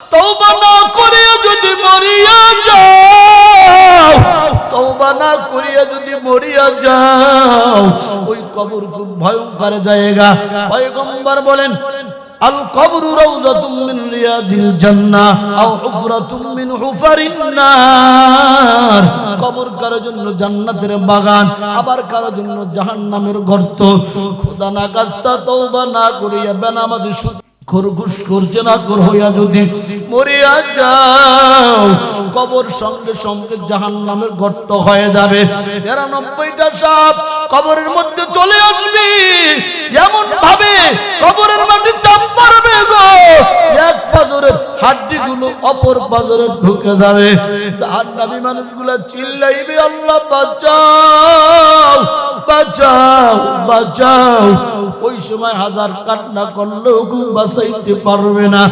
তওবা না করিয়া যদি মরিয়া যাও, তওবা না করিয়া যদি মরিয়া যাও, ওই কবর খুব ভয়ঙ্কর জায়গা। পয়গম্বর বলেন, আল কবরু রাউযাতুম মিন রিয়াদিল জান্নাহ আও হুফরাতুম মিন হুফারিন নার। কবর কারোর জন্য জান্নাতের বাগান, আবার কারোর জন্য জাহান্নামের গর্ত। খোদা না কাস্তা তওবা না করিয়া বেনামাজি খরগোশ করছে না কর হইয়া যদি মরিয়া যাও, কবর সঙ্গে সঙ্গে জাহান্নামের গর্ত হয়ে যাবে। ৯৩টা সাপ কবরের মধ্যে চলে আসবে, এমন ভাবে কবরের মাঝে চাপ মারবে গো, এক পাজরের হাড্ডিগুলো অপর পাজরে ঢুকে যাবে। জাহান্নামী মানুষগুলা চিল্লাইবে, আল্লাহ বাঁচাও বাঁচাও বাঁচাও। ওই সময় হাজার কান্না করলেও বাঁচাইতে পারবে না।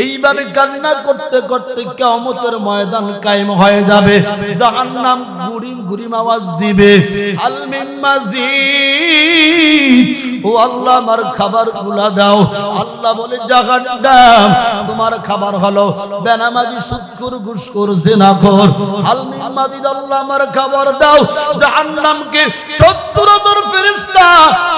এইভাবে কান্না করতে করতে কিয়ামতের ময়দান কায়েম হয়ে যাবে। জাহান্নাম গুরিম গুরিম আওয়াজ দিবে, হাল মিন মাজিদ, ও আল্লাহ আমার খাবারগুলো দাও। আল্লাহ বলে, জাহান্নাম তোমার খাবার হলো বেনামাজি, সুদখোর, ঘুষখোর, জিনাখোর। হাল মিন মাজিদ, আল্লাহ আমার খাবার দাও। জাহান্নামকে ৭০,০০০ ফেরেশতা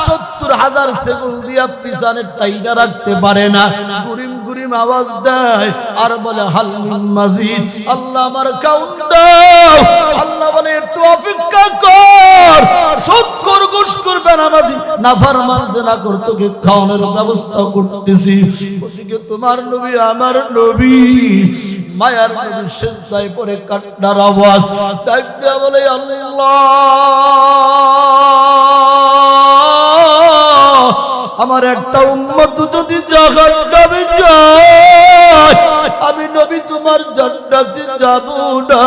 ৭০,০০০ সেগুল দিয়া পিছনে টাইনা রাখতে পারে না। গুরিম গুরিম আওয়াজ দেয় আর বলে, হাল মিন মাজিদ, আল্লাহ আমার খাউন দাও। আল্লাহ বলে, একটু অপেক্ষা কর, সুদখোর, ঘুষখোর, বেনামাজি, নাফরমান, জিনাখোর, তোকে খাওয়ানোর ব্যবস্থা করতেছি। ওদিকে তোমার নবী, আমার নবী, মায়ার নবী সিজদায় পড়ে কান্নার আওয়াজ ডাক দেয়া বলে, আল্লাহ আমার একটা উম্মত যদি জাহান্নামে যায়, আমি নবী তোমার জান্নাতে যাব না।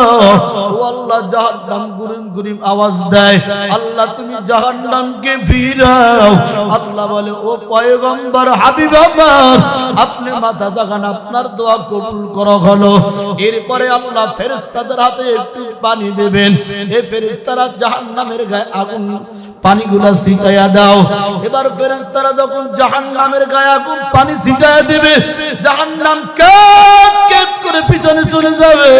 ও আল্লাহ, জাহান্নাম গুরিম গুরিম আওয়াজ দেয়, আল্লাহ তুমি জাহান্নামকে ফিরাও। আল্লাহ বলে, ও পয়গম্বর হাবিব আমার, আপনি মাথা জাগান, আপনার দোয়া কবুল করা হলো। এরপরে আল্লাহ ফেরেশতাদের হাতে একটু পানি দেবেন। এই ফেরেশতারা জাহান্নামের গায়ে আগুন পানিগুলা ছিটাইয়া দাও। এবার ফেরেশতারা যখন জাহান্নামের গায়ে আগুন পানি ছিটাইয়া দেবে, জাহান্নাম কেট কেট করে পিছনে চলে যাবে।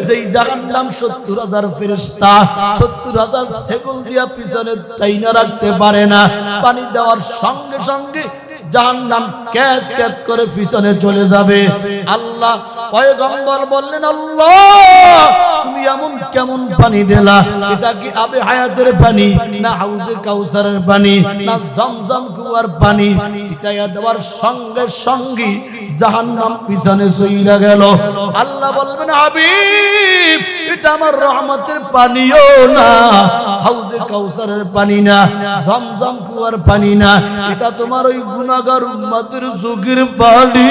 যেই জাহান্নাম ৭০,০০০ ফেরেশতা ৭০,০০০ সেগুল দিয়া পিছনে টাইনা রাখতে পারে না, পানি দেওয়ার সঙ্গে সঙ্গে জাহান্নাম কেট কেট করে পিছনে চলে যাবে। আল্লাহ পয়গম্বর বললেন, আল্লাহ তুমি এমন কেমন পানি দিলা? এটা কি আবে হায়াতের পানি, না হাউজে কাউসারের পানি, না জমজম কুয়ার পানি? ছিটাইয়া দেওয়ার সঙ্গে সঙ্গে জাহান্নাম পিছনে চইলা গেল। আল্লাহ বলবেন, হাবিব এটা আমার রহমতের পানিও না, হাউজে কাউসারের পানি না, জমজম কুয়ার পানি না, এটা তোমার ওই গুনাহগার উম্মতের চোখের পানি।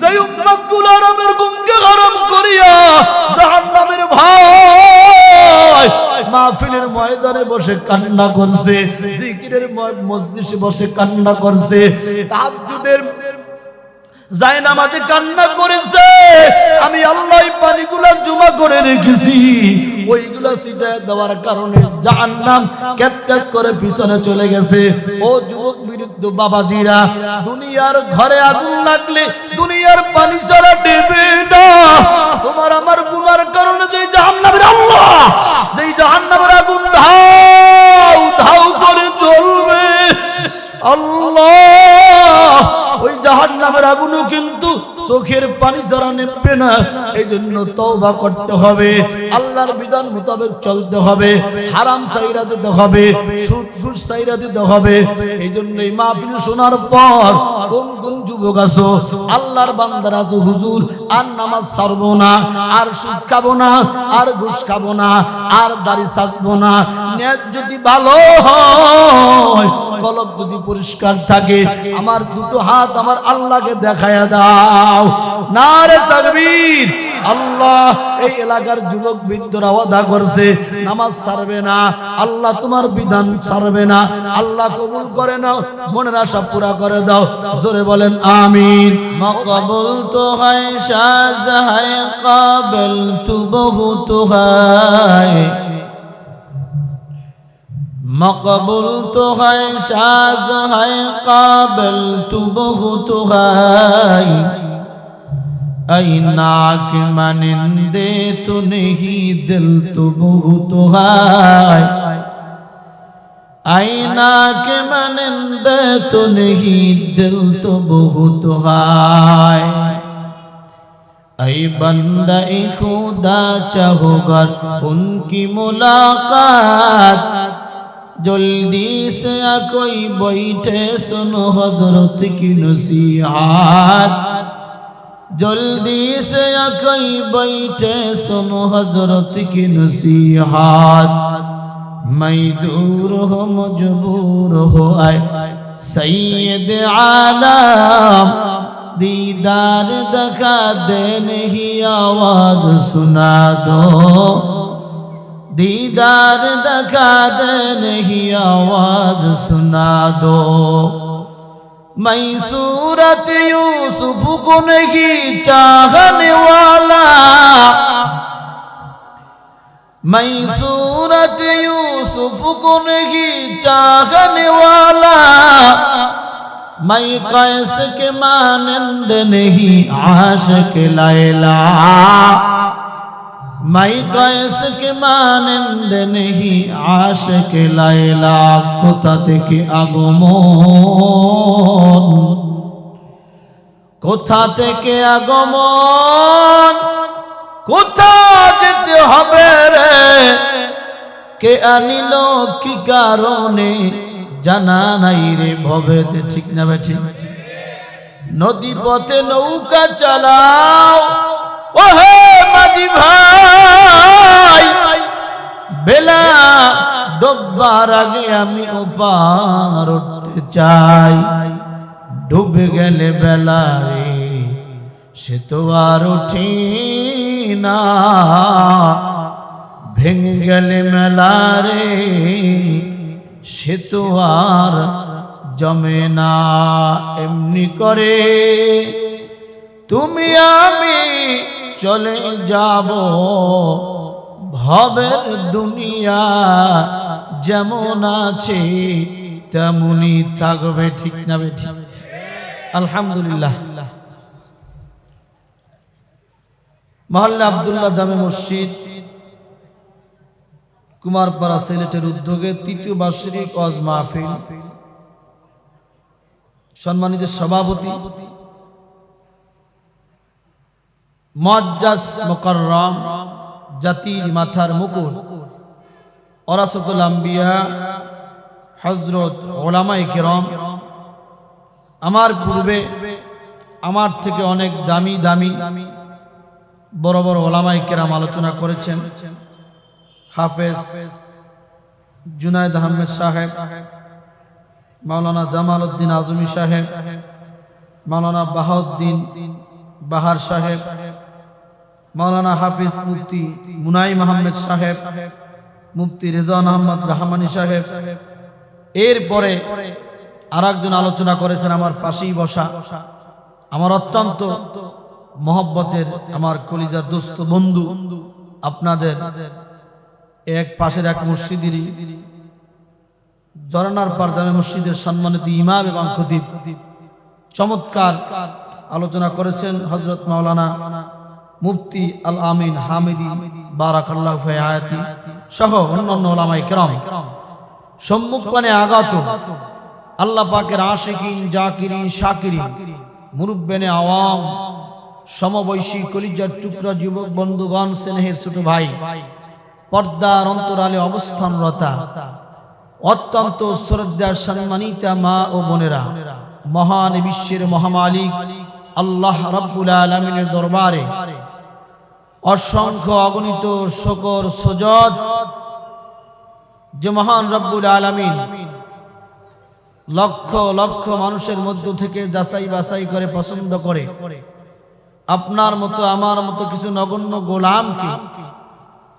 যেই উম্মতগুলো আরামের ঘুমকে হারাম করিয়া জাহান্নামের ভয় মাহফিলের ময়দানে বসে কান্না করছে, জিকিরের মজলিসে বসে কান্না করছে, তাহাজ্জুদের জায়নামাজে কান্না করেছে, আমি আল্লাহ এই পানিগুলা জমা করে রেখেছি। ওইগুলা ছিটায় দেওয়ার কারণে জাহান্নাম কেট কেট করে পিছনে চলে গেছে। ও যুবক বিরুদ্ধ বাবাজিরা, দুনিয়ার ঘরে আগুন লাগলে দুনিয়ার পানি ছাড়া দেবে না। তোমার আমার গুনার কারণে যেই জাহান্নামের আল্লাহ যেই জাহান্নামের আগুন ধাউ ধাউ করে জ্বলবে, আল্লাহ ওই জাহান্নামের আগুনও কিন্তু চোখের পানি ছাড়া নেবে না। এই জন্য তওবা করতে হবে, আল্লাহর বিধান মোতাবেক চলতে হবে, হারাম ছাইরা দিতে হবে, সুদ ঘুষ ছাইরা দিতে হবে। এই জন্য এই মাহফিল শোনার পর কোন কোন যুবক আছো, আল্লাহর বান্দারা আছো, হুজুর আর নামাজ ছাড়বো না, আর সুদ খাবো না, আর ঘুষ খাবো না, আর দাড়ি ছাড়বো না। নেট যদি ভালো হয়, কলব যদি পরিষ্কার থাকে, আমার দুটো হাত আমার আল্লাহকে দেখায়া দাও। নারে তাকবীর। আল্লাহ এই এলাকার যুবক বৃদ্ধরা ওয়াদা করছে নামাজ ছাড়বে না, আল্লাহ তোমার বিধান ছাড়বে না। আল্লাহ কবুল করে নাও, মনের আশা পুরা করে দাও। জোরে বলেন আমিন। মকবুল তো হয় সাজ হয় কাবিল তু বহুত হয়, মকবুল তো হয় সাজ হয় কাবিল তু বহুত হয়। ऐ नाक मानिंदे तो नहीं दिल तो बहुत है ऐ नाक मानिंदे तो नहीं दिल तो बहुत है ऐ बंदा खुदा चाहोगर उनकी मुलाकात जल्दी से आ कोई बैठे सुनो हजरत की नसीहत जल्दी से आ कोई बैठे सुनो हजरत की नसीहत मैं दूर हो मजबूर हो आए सैयद आलम दीदार दिखा दे नहीं आवाज सुना दो दीदार दिखा दे नहीं आवाज सुना दो मैं सूरत यूसुफ को नहीं चाहने वाला मैं सूरत यूसुफ को नहीं चाहने वाला मैं कैस के मानंद नहीं आशिक लैला मैं कैस के मानंद नहीं आशिक लैला कोथा থেকে আগমন কোথা থেকে আগমন কোথা যেতে হবে রে কে আনিল কি কারণে জানা নাই রে ভবেতে ঠিক না বেঠি নদী পথে নৌকা চালাও ও হে মাঝি ভাই বেলা ডুববার আগে আমি ওপার উঠতে চাই ডুবে গেলে বেলা রে সে তো আর উঠি না ভেঙে গেলে মেলা রে সে তো আর জমে না এমনি করে তুমি আমি চলে যাব ভবের দুনিয়া যেমন আছে তেমনই থাকবে ঠিক না বেঠি আলহামদুলিল্লাহ মহল্লা আব্দুল্লাহ জামে মসজিদ কুমারপাড়া সিলেটের উদ্যোগে তৃতীয় বার্ষিক ওয়াজ মাহফিল সম্মানিত সভাপতি মুআজ্জাজ মুকাররম জাতির মাথার মুকুট ওরাসাতুল আম্বিয়া হযরত উলামায়ে কেরাম আমার পূর্বে আমার থেকে অনেক দামি দামি বড় বড় উলামায়ে কেরাম আলোচনা করেছেন হাফেজ জুনায়েদ আহমেদ সাহেব মাওলানা জামাল উদ্দিন আজমি সাহেব মাওলানা বাহাউদ্দিন বাহার সাহেব মাওলানা হাফিজ মুফতি মুনাইম আহমেদ সাহেব মুফতি রেজান আহমদ রহমানী সাহেব এরপরে আরেকজন আলোচনা করেছেন আমার পাশেই বসা আমার অত্যন্ত মহব্বতের আমার কলিজার দোস্ত বন্ধু আপনাদের এক পাশের এক মসজিদেরই জরানার পার জামে মসজিদের সম্মানিত ইমাম এবং খতিব চমৎকার আলোচনা করেছেন হযরত মাওলানা মুফতি আল আমিন হামিদি বারাকাল্লাহু ফি আয়াতি সহ অন্যান্য উলামায়ে কেরাম সম্মুখপানে আগত আল্লাহ পাকের আশিকিন জাকিরিন শাকিরিন মুরব্বিনে আওয়াম সমবয়সী কলিজার টুকরা যুবক বন্ধুগণ স্নেহের ছোট ভাই পর্দার অন্তরালে অবস্থানরতা অত্যন্ত শ্রদ্ধার সম্মানিতা মা ও বোনেরা মহান বিশ্বের মহামালিক আল্লাহ রাব্বুল আলামিনের দরবারে অসংখ্য অগণিত শুকর সুজদ যে মহান রব্বুল আলামিন লক্ষ লক্ষ মানুষের মধ্য থেকে যাচাই বাছাই করে পছন্দ করে আপনার মতো আমার মতো কিছু নগণ্য গোলামকে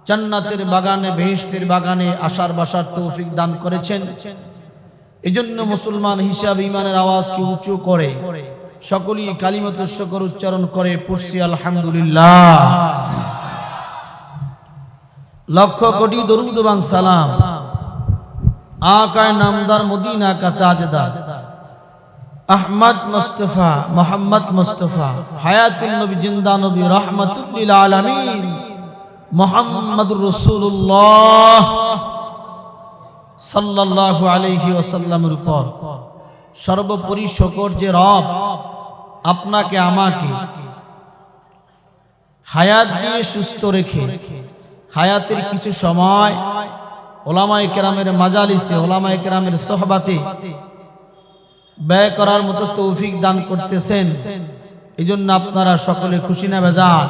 জান্নাতের বাগানে বেহেশতের বাগানে আশার বাসার তৌফিক দান করেছেন। এজন্য মুসলমান হিসাবে ঈমানের আওয়াজকে উঁচু করে সকলেই কালিমাতুশ শুকর উচ্চারণ করে পড়ছি আলহামদুলিল্লাহ। লক্ষ কোটি দরুদ এবং সালাম आका नामदार मदीना का ताजदार আহমদ মুস্তফা, মোহাম্মদ মুস্তফা, হায়াতুন নবী, জিন্দা নবী, রাহমাতুল লিল আলামিন, মুহাম্মাদুর রাসূলুল্লাহ সাল্লাল্লাহু আলাইহি ওয়াসাল্লামের উপর সর্বোপরি শকর যে রব আপনাকে আমাকে হায়াত দিয়ে সুস্থ রেখে হায়াতের কিছু সময় ওলামায়ে কেরামের মাজালিসে, ওলামায়ে কেরামের সোহবাতে ব্যয় করার মতো তৌফিক দান করতেছেন। এই জন্য আপনারা সকলে খুশি না বেজার?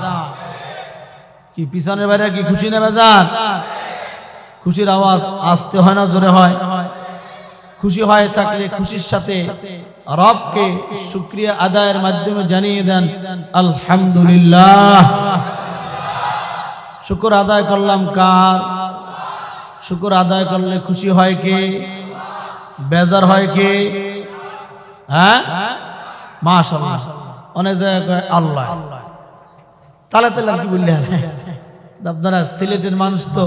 কি পিছনের বাইরে কি খুশি না বেজার? খুশির আওয়াজ আসতে হয় না জোরে হয়? খুশি হয়ে থাকলে খুশির সাথে রবকে শুকরিয়া আদায়ের মাধ্যমে জানিয়ে দেন আলহামদুলিল্লাহ। শুকর আদায় করলাম কার? শুকর আদায় করলে খুশি হয় কে? বেজার হয় কে? হ্যাঁ, মাশাআল্লাহ। অনেক জায়গায় আল্লাহ তালা তালা কি বললেন? আপনারা সিলেটের মানুষ তো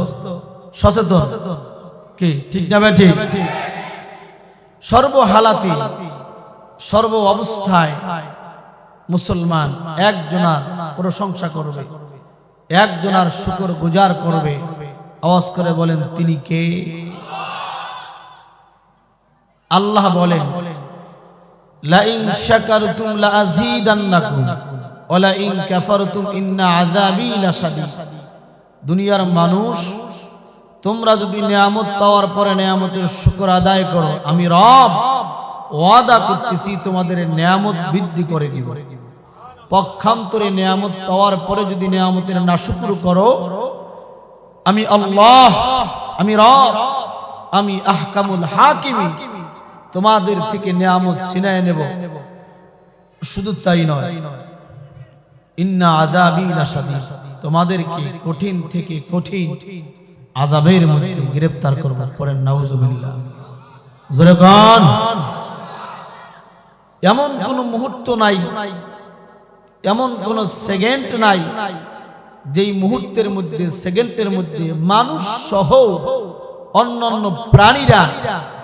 সচেতন, কি ঠিক না ভাই? ঠিক। সর্বহালাতে সর্ব অবস্থায় মুসলমান একজনার প্রশংসা করবে, একজনার শুকর গুজার করবে। আওয়াজ করে বলেন তিনি কে? আল্লাহ বলেন লা ইন শাকারতুম লা আযীদান্নাকুম ওয়া লা ইন কাফারতুম ইন্না আযাবী লাশাদীদ। দুনিয়ার মানুষ, তোমরা যদি নিয়ামত পাওয়ার পরে নিয়ামতের শুকর আদায় করো, আমি রব ওয়াদা করতেছি তোমাদের নিয়ামত বৃদ্ধি করে দিব। পক্ষান্তরে নিয়ামত পাওয়ার পরে যদি নিয়ামতের নাশুকর করো, আমি আল্লাহ, আমি রব, আমি আহকামুল হাকিমিন, তোমাদের থেকে নিয়ামত ছিনায় নেব। শুধু তাই নয়, ইন্না আযাবী লাশাদীদ, তোমাদেরকে কঠিন থেকে কঠিন আযাবের মধ্যে গ্রেফতার করব। পরে নাউজুবিল্লাহ। জোরে গান। এমন কোন মুহূর্ত নাই, এমন কোন সেকেন্ড নাই যেই মুহূর্তের মধ্যে, সেকেন্ডের মধ্যে মানুষ সহ অন্যান্য প্রাণীরা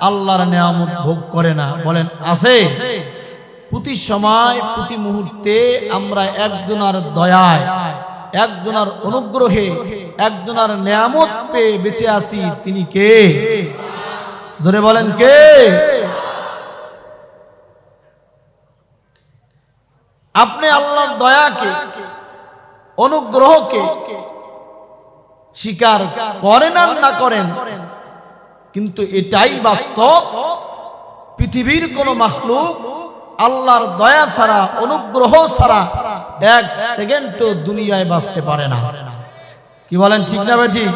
আল্লাহর নিয়ামত ভোগ করে না। বলেন আছে? প্রতি সময় প্রতি মুহূর্তে আমরা একজনের দয়ায়, একজনের অনুগ্রহে, একজনের নিয়ামত পেয়ে বেঁচে আছি। তিনি কে? জোরে বলেন কে? আপনি আল্লাহর দয়াকে, অনুগ্রহকে স্বীকার করেন আর না করেন, কিন্তু এটাই বাস্তব, পৃথিবীর কোন মাখলুক আল্লাহর দয়া ছাড়া, অনুগ্রহ ছাড়া এক সেকেন্ডও দুনিয়ায় বাঁচতে পারে না। কি বলেন ঠিক না ভাই? ঠিক।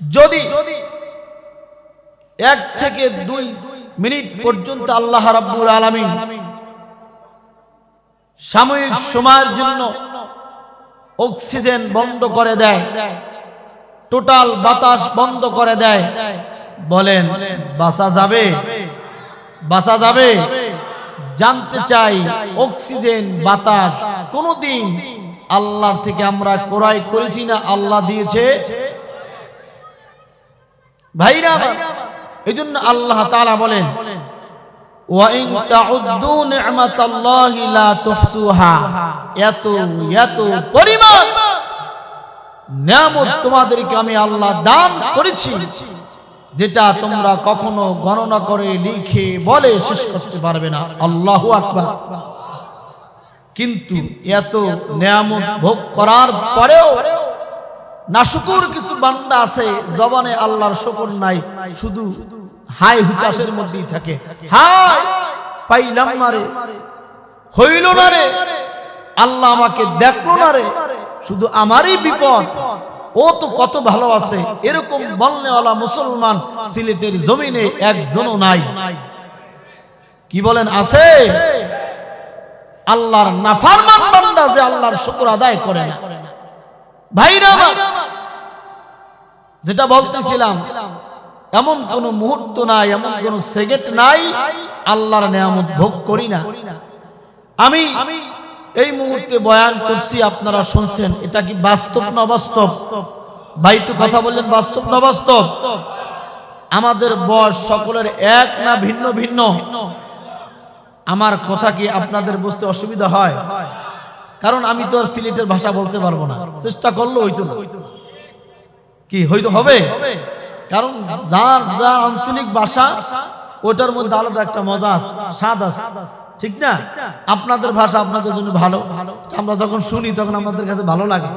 যদি 1 থেকে 2 মিনিট পর্যন্ত আল্লাহ রাব্বুল আলামিন সাময়িক সময়ের জন্য অক্সিজেন বন্ধ করে দেয়, টোটাল বাতাস বন্ধ করে দেয়, বলেন বাঁচা যাবে? বাঁচা যাবে? জানতে চাই, অক্সিজেন বাতাস কোনদিন আল্লাহর থেকে আমরা ক্রয় করেছি না আল্লাহ দিয়েছে? ভাইরা, এজন্য আল্লাহ তাআলা বলেন ওয়া ইন তাউদ্দু নি'মাতাল্লাহি লা তুহসুহা। এত এত পরিমাণ নিয়ামত তোমাদেরকে আমি আল্লাহ দান করেছি, যেটা তোমরা কখনো গণনা করে, লিখে, বলে শেষ করতে পারবে না। আল্লাহু আকবার। কিন্তু এত নিয়ামত ভোগ করার পরেও নাশুকুর কিছু বান্দা আছে, জবানে আল্লাহর শুকর নাই, শুধু হাই হুতাশের মধ্যেই থাকে। হাই পাইলাম না রে, হইল না রে, আল্লাহ আমাকে দেখলো না রে, শুধু আমারই বিপদ, ও তো কত ভালো আছে। এরকম বলনেওয়ালা মুসলমান সিলেটের জমিনে একজনও নাই। কি বলেন আছে? আল্লাহর নাফরমান বান্দা যে আল্লাহর শুকর আদায় করে না। ভাইরা, যেটা বলতেছিলাম, এমন কোন মুহূর্ত নাই, এমন কোন সেকেন্ড নাই আল্লাহর নিয়ামত ভোগ করি না। আমি এই মুহূর্তে বয়ান করছি, আপনারা শুনছেন, এটা কি বাস্তব না অবাস্তব? ভাই একটু কথা বললেন, বাস্তব না অবাস্তব? আমাদের বয়স সকলের এক না ভিন্ন ভিন্ন? আমার কথা কি আপনাদের বুঝতে অসুবিধা হয়? কারণ আমি তো আর সিলেটের ভাষা বলতে পারবো না, চেষ্টা করলেও হইতো না। কি হইতো হবে? কারণ যার যার আঞ্চলিক ভাষা ওটার মধ্যে আলাদা একটা মজা আছে, স্বাদ আছে, ঠিক না? আপনাদের ভাষা আপনাদের জন্য ভালো, আমরা যখন শুনি তখন আমাদের কাছে ভালো লাগে।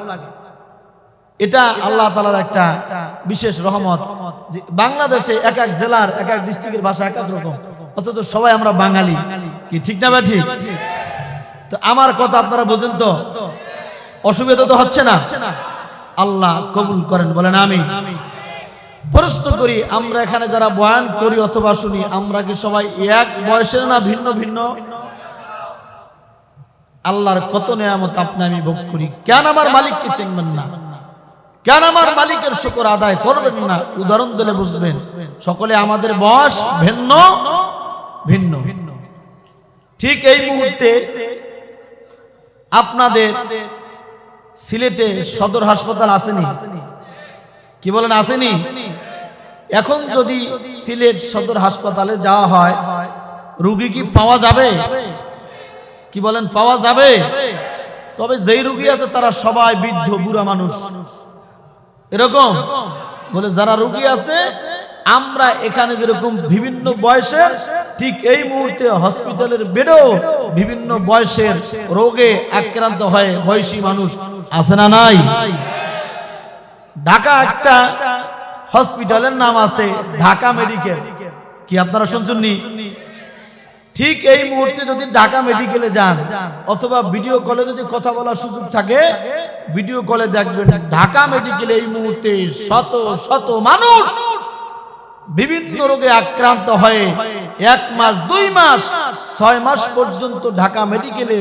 এটা আল্লাহ তাআলার একটা বিশেষ রহমত যে বাংলাদেশে এক এক জেলার এক এক ডিস্ট্রিক্টের ভাষা এক এক রকম, অথচ সবাই আমরা বাঙালি। কি ঠিক না ভাই? ঠিক। তো আমার কথা আপনারা বুঝেন তো? অসুবিধা তো হচ্ছে না? আল্লাহ কবুল করেন, বলেন আমিন। প্রশ্ন করি, আমরা এখানে যারা বয়ান করি অথবা শুনি, আমরা কি সবাই এক বয়সের না ভিন্ন ভিন্ন? আল্লাহর কত নেয়ামত আপনি আমি ভোগ করি, কেন আমার মালিককে চিনবেন না? কেন আমার মালিকের শুকর আদায় করবেন না? উদাহরণ দিলে বুঝবেন। সকলে আমাদের বয়স ভিন্ন ভিন্ন। ঠিক এই মুহূর্তে আপনাদের সিলেটে সদর হাসপাতাল আসেনি? কি বলেন, আসেনি? এখন যদি সিলেট সদর হাসপাতালে যাওয়া হয়, রোগী কি পাওয়া যাবে? কি বলেন, পাওয়া যাবে? তবে যেই রোগী আছে তারা সবাই বৃদ্ধ বুড়া মানুষ, এরকম বলে যারা রোগী আছে আমরা এখানে যেরকম বিভিন্ন বয়সের, ঠিক এই মুহূর্তে হসপিটালের বেডেও বিভিন্ন বয়সের রোগে আক্রান্ত হয়ে বয়সী মানুষ আছে না নাই? ঢাকা একটা হসপিটালের নাম আছে ঢাকা মেডিকেল, কি আপনারা শুনছেননি? ঠিক এই মুহূর্তে যদি ঢাকা মেডিকেলে যান অথবা ভিডিও কলে যদি কথা বলার সুযোগ থাকে, ভিডিও কলে দেখবেন ঢাকা মেডিকেলে এই মুহূর্তে শত শত মানুষ বিভিন্ন রোগে আক্রান্ত হয়ে 1 মাস 2 মাস 6 মাস পর্যন্ত ঢাকা মেডিকেলে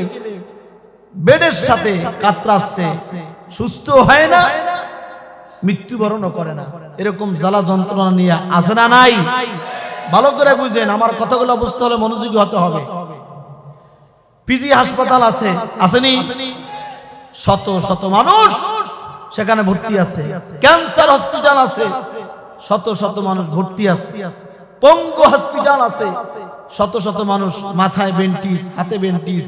বেডের সাথে কাতরাচ্ছে, সুস্থ হয় না, মৃত্যুবরণও করে না। এরকম জ্বালা যন্ত্রণা নিয়ে আছে না নাই? ভালো করে বুঝেন, আমার কথাগুলো বুঝতে হলে মনোযোগী হতে হবে। পিজি হাসপাতাল আছে, আসেনি? শত শত মানুষ সেখানে ভর্তি আছে। ক্যান্সার হসপিটাল আছে, শত শত মানুষ ভর্তি আছে। পঙ্গু হসপিটাল আছে, শত শত মানুষ মাথায় বেন্টিস, হাতে বেন্টিস,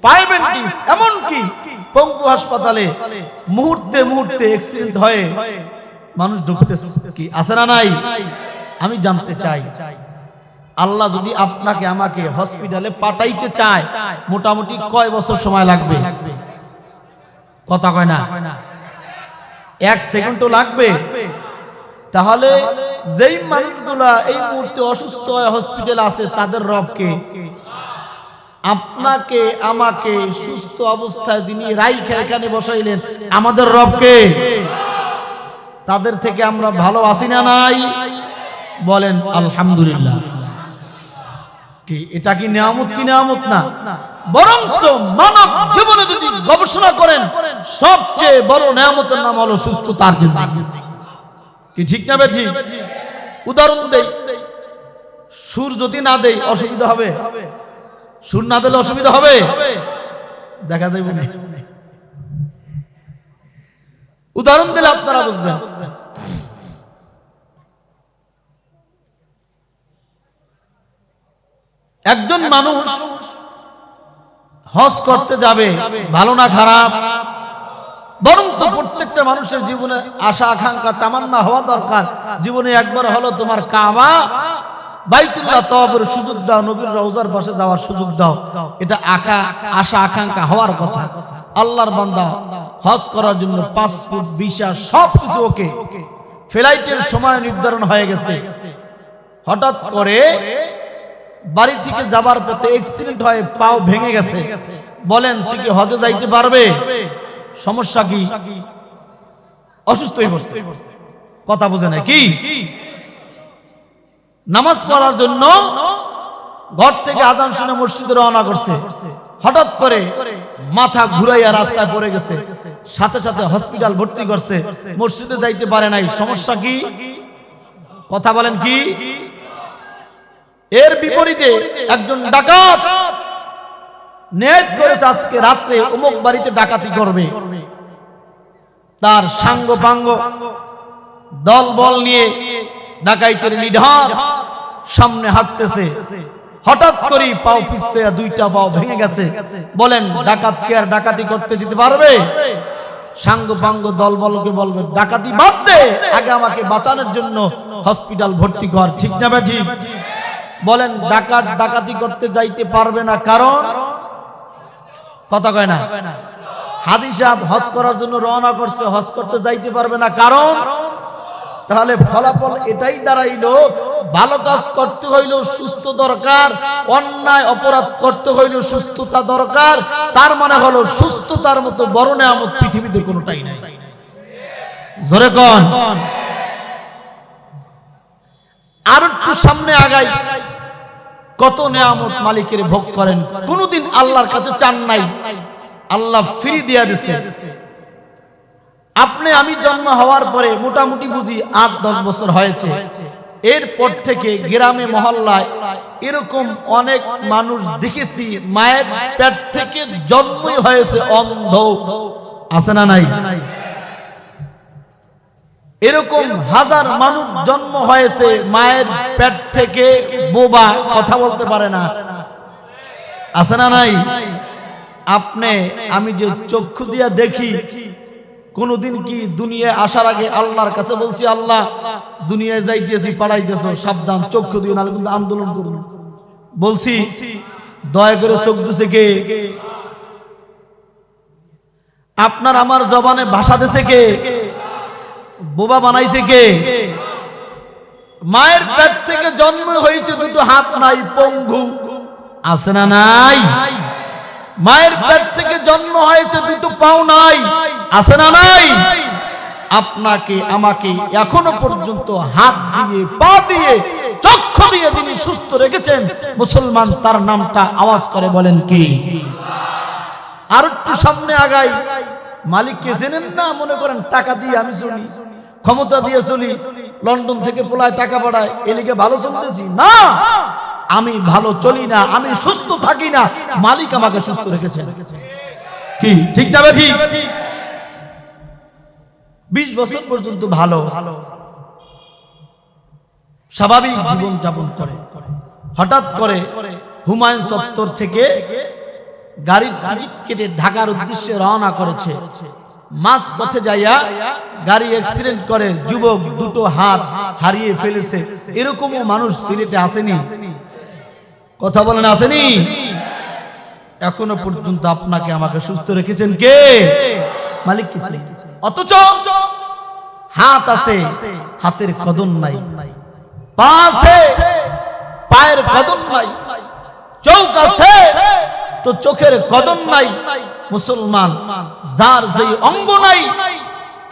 পায়ে বেন্টিস। এমনকি পঙ্গু হাসপাতালে মুহূর্তে মুহূর্তে অ্যাক্সিডেন্ট হয়ে মানুষ ঢুকতেছে, কি আছে না নাই? আমি জানতে চাই, আল্লাহ যদি আপনাকে আমাকে হসপিটালে পাঠাইতে চায় মোটামুটি কয় বছর সময় লাগবে? কথা কয় না, 1 সেকেন্ডও লাগবে? তাহলে যেই মানুষগুলা এই মুহূর্তে অসুস্থ হয়ে হসপিটালে আছে তাদের রবকে, আপনাকে আমাকে সুস্থ অবস্থায় যিনি রাইখা এখানে বসাইলেন আমাদের রবকে, তাদের থেকে আমরা ভালো আছি না নাই? বলেন আলহামদুলিল্লাহ। কি এটা কি নিয়ামত? কি নিয়ামত না? বরঞ্চ মানব জীবনে যদি গবেষণা করেন সবচেয়ে বড় নিয়ামতের নাম হলো সুস্থতার জিন্দেগি। কি ঠিক না বেঠি? উদাহরণ দেই, সুর যদি না দেই অসুবিধা হবে? সুর না দিলে অসুবিধা হবে? দেখা যাবে না। উদাহরণ দিলে আপনারা বুঝবেন। একজন মানুষ হজ করতে যাবে, ভালো না খারাপ? বরঞ্চ প্রত্যেকটা মানুষের জীবনে আশা আকাঙ্ক্ষা তামান্না হওয়া দরকার, জীবনে একবার হলো তোমার কাবা বাইতুল্লাহ তওয়াফের সুযোগ দাও, নবীর রওজার পাশে যাওয়ার সুযোগ দাও। এটা আশা আকাঙ্ক্ষা হওয়ার কথা। আল্লাহর বান্দা হজ করার জন্য পাসপোর্ট, ভিসা সবকিছু ওকে, ফ্লাইটের সময় নির্ধারণ হয়ে গেছে। হঠাৎ করে বাড়ি থেকে যাবার পথে অ্যাক্সিডেন্ট হয়ে পাও ভেঙে গেছে। বলেন সে কি হজে যাইতে পারবে? সমস্যা কি? অসুস্থ হয়ে পড়ছে। কথা বুঝে নাই কি? নামাজ পড়ার জন্য ঘর থেকে আজান শুনে মসজিদে রওনা করছে, হঠাৎ করে মাথা ঘুরাইয়া রাস্তায় পড়ে গেছে, সাথে সাথে হসপিটাল ভর্তি করছে, মসজিদে যাইতে পারে নাই। সমস্যা কি? কথা বলেন কি? এর বিপরীতে একজন ডাকাত নিয়ত করেছে আজকে রাতে অমুক বাড়িতে ডাকাতি করবে, তার সাঙ্গ পাঙ্গ দল বল নিয়ে ডাকাইতের লিডার সামনে হাঁটতেছে, হঠাৎ করে পাও পিছলে দুইটা পাও ভেঙে গেছে, বলেন ডাকাত কি আর ডাকাতি করতে যেতে পারবে? সাঙ্গ পাঙ্গ দলবলকে বলবে ডাকাতি বাদ দে, আগে আমাকে বাঁচানোর জন্য হসপিটাল ভর্তি কর, ঠিক না বেঠিক? বলেন ডাকাত ডাকাতি করতে যাইতে পারবে না, কারণ কথা কয় না। হাজী সাহেব হজ করার জন্য রওনা করছে, হজ করতে যাইতে পারবে না, কারণ তাহলে ফলাফল এটাই দাঁড়াইলো, ভালো কাজ করতে হইলেও সুস্থ দরকার, অন্যায় অপরাধ করতে হইলেও সুস্থতা দরকার। তার মানে হলো সুস্থতার মতো বড় নেয়ামত পৃথিবীতে কোনোটাই নাই। জোরে কোন। আর একটু সামনে আগাই, কত নেয়ামত মালিকের ভোগ করেন, কোনদিন আল্লাহর কাছে চান নাই, আল্লাহ ফ্রি দিয়া দিছে। আপনি আমি জন্ম হওয়ার পরে মোটামুটি বুঝি 8-10 বছর হয়েছে, এরপর থেকে গ্রামে মহল্লায় এরকম অনেক মানুষ দেখেছি মায়ের পেট থেকে জন্মই হয়েছে অন্ধ, আছে না নাই? এরকম হাজার মানুষ জন্ম হয়েছে মায়ের পেট থেকে বোবা, কথা বলতে পারে না, আছে না নাই? আপনি আমি যে চক্ষু দিয়া দেখি, কোনদিন কি দুনিয়ায় আসার আগে আল্লাহর কাছে বলছি আল্লাহ দুনিয়ায় যাইতেছি পাড়াইতেছো, সাবধান চক্ষু দিও, নাহলে কিন্তু আন্দোলন করুন? বলছি? দয়া করে চোখ দিছে কে? আপনার আমার জবানে ভাষা দিছে কে? বোবা বানাইছে কে? মায়ের পেট থেকে জন্ম হয়েছে, দুটো হাত নাই, পঙ্গু, আছে না নাই? মায়ের পেট থেকে জন্ম হয়েছে, দুটো পাও নাই, আছে না নাই? আপনাকে আমাকে এখনো পর্যন্ত হাত দিয়ে, পা দিয়ে, চক্ষু দিয়ে যিনি সুস্থ রেখেছেন মুসলমান, তার নামটা আওয়াজ করে বলেন কি? আর একটু সামনে আগাই, মালিককে জেনেন না? মনে করেন টাকা দিয়ে আমি চলি, ক্ষমতা দিয়ে চলি, লন্ডন থেকে পোলায় টাকা পাঠায়, এলিকে ভালো চলতেছি না, আমি ভালো চলি না, আমি সুস্থ থাকি না, মালিক আমাকে সুস্থ রেখেছেন, কি ঠিক যাবে? ঠিক। 20 বছর পর্যন্ত ভালো স্বাভাবিক জীবন যাপন করে, হঠাৎ করে হুমায়ুন চত্বর থেকে গাড়ির টিকিট কেটে ঢাকার উদ্দেশ্যে রওনা করেছে, মাঝ পথে যাইয়া গাড়ি অ্যাক্সিডেন্ট করে, যুবক দুটো হাত হারিয়ে ফেলেছে। এরকমও মানুষ সিলেটে আসেনি, কথা বলেন আসেনি? এখনো পর্যন্ত আপনাকে আমাকে সুস্থ রেখেছেন কে? মালিক কে? অথচ হাত আছে, হাতের কদম নাই, পা আছে, পায়ের কদম নাই, চোখ আছে তো চোখের কদম নাই। মুসলমান যার যেই অঙ্গ নাই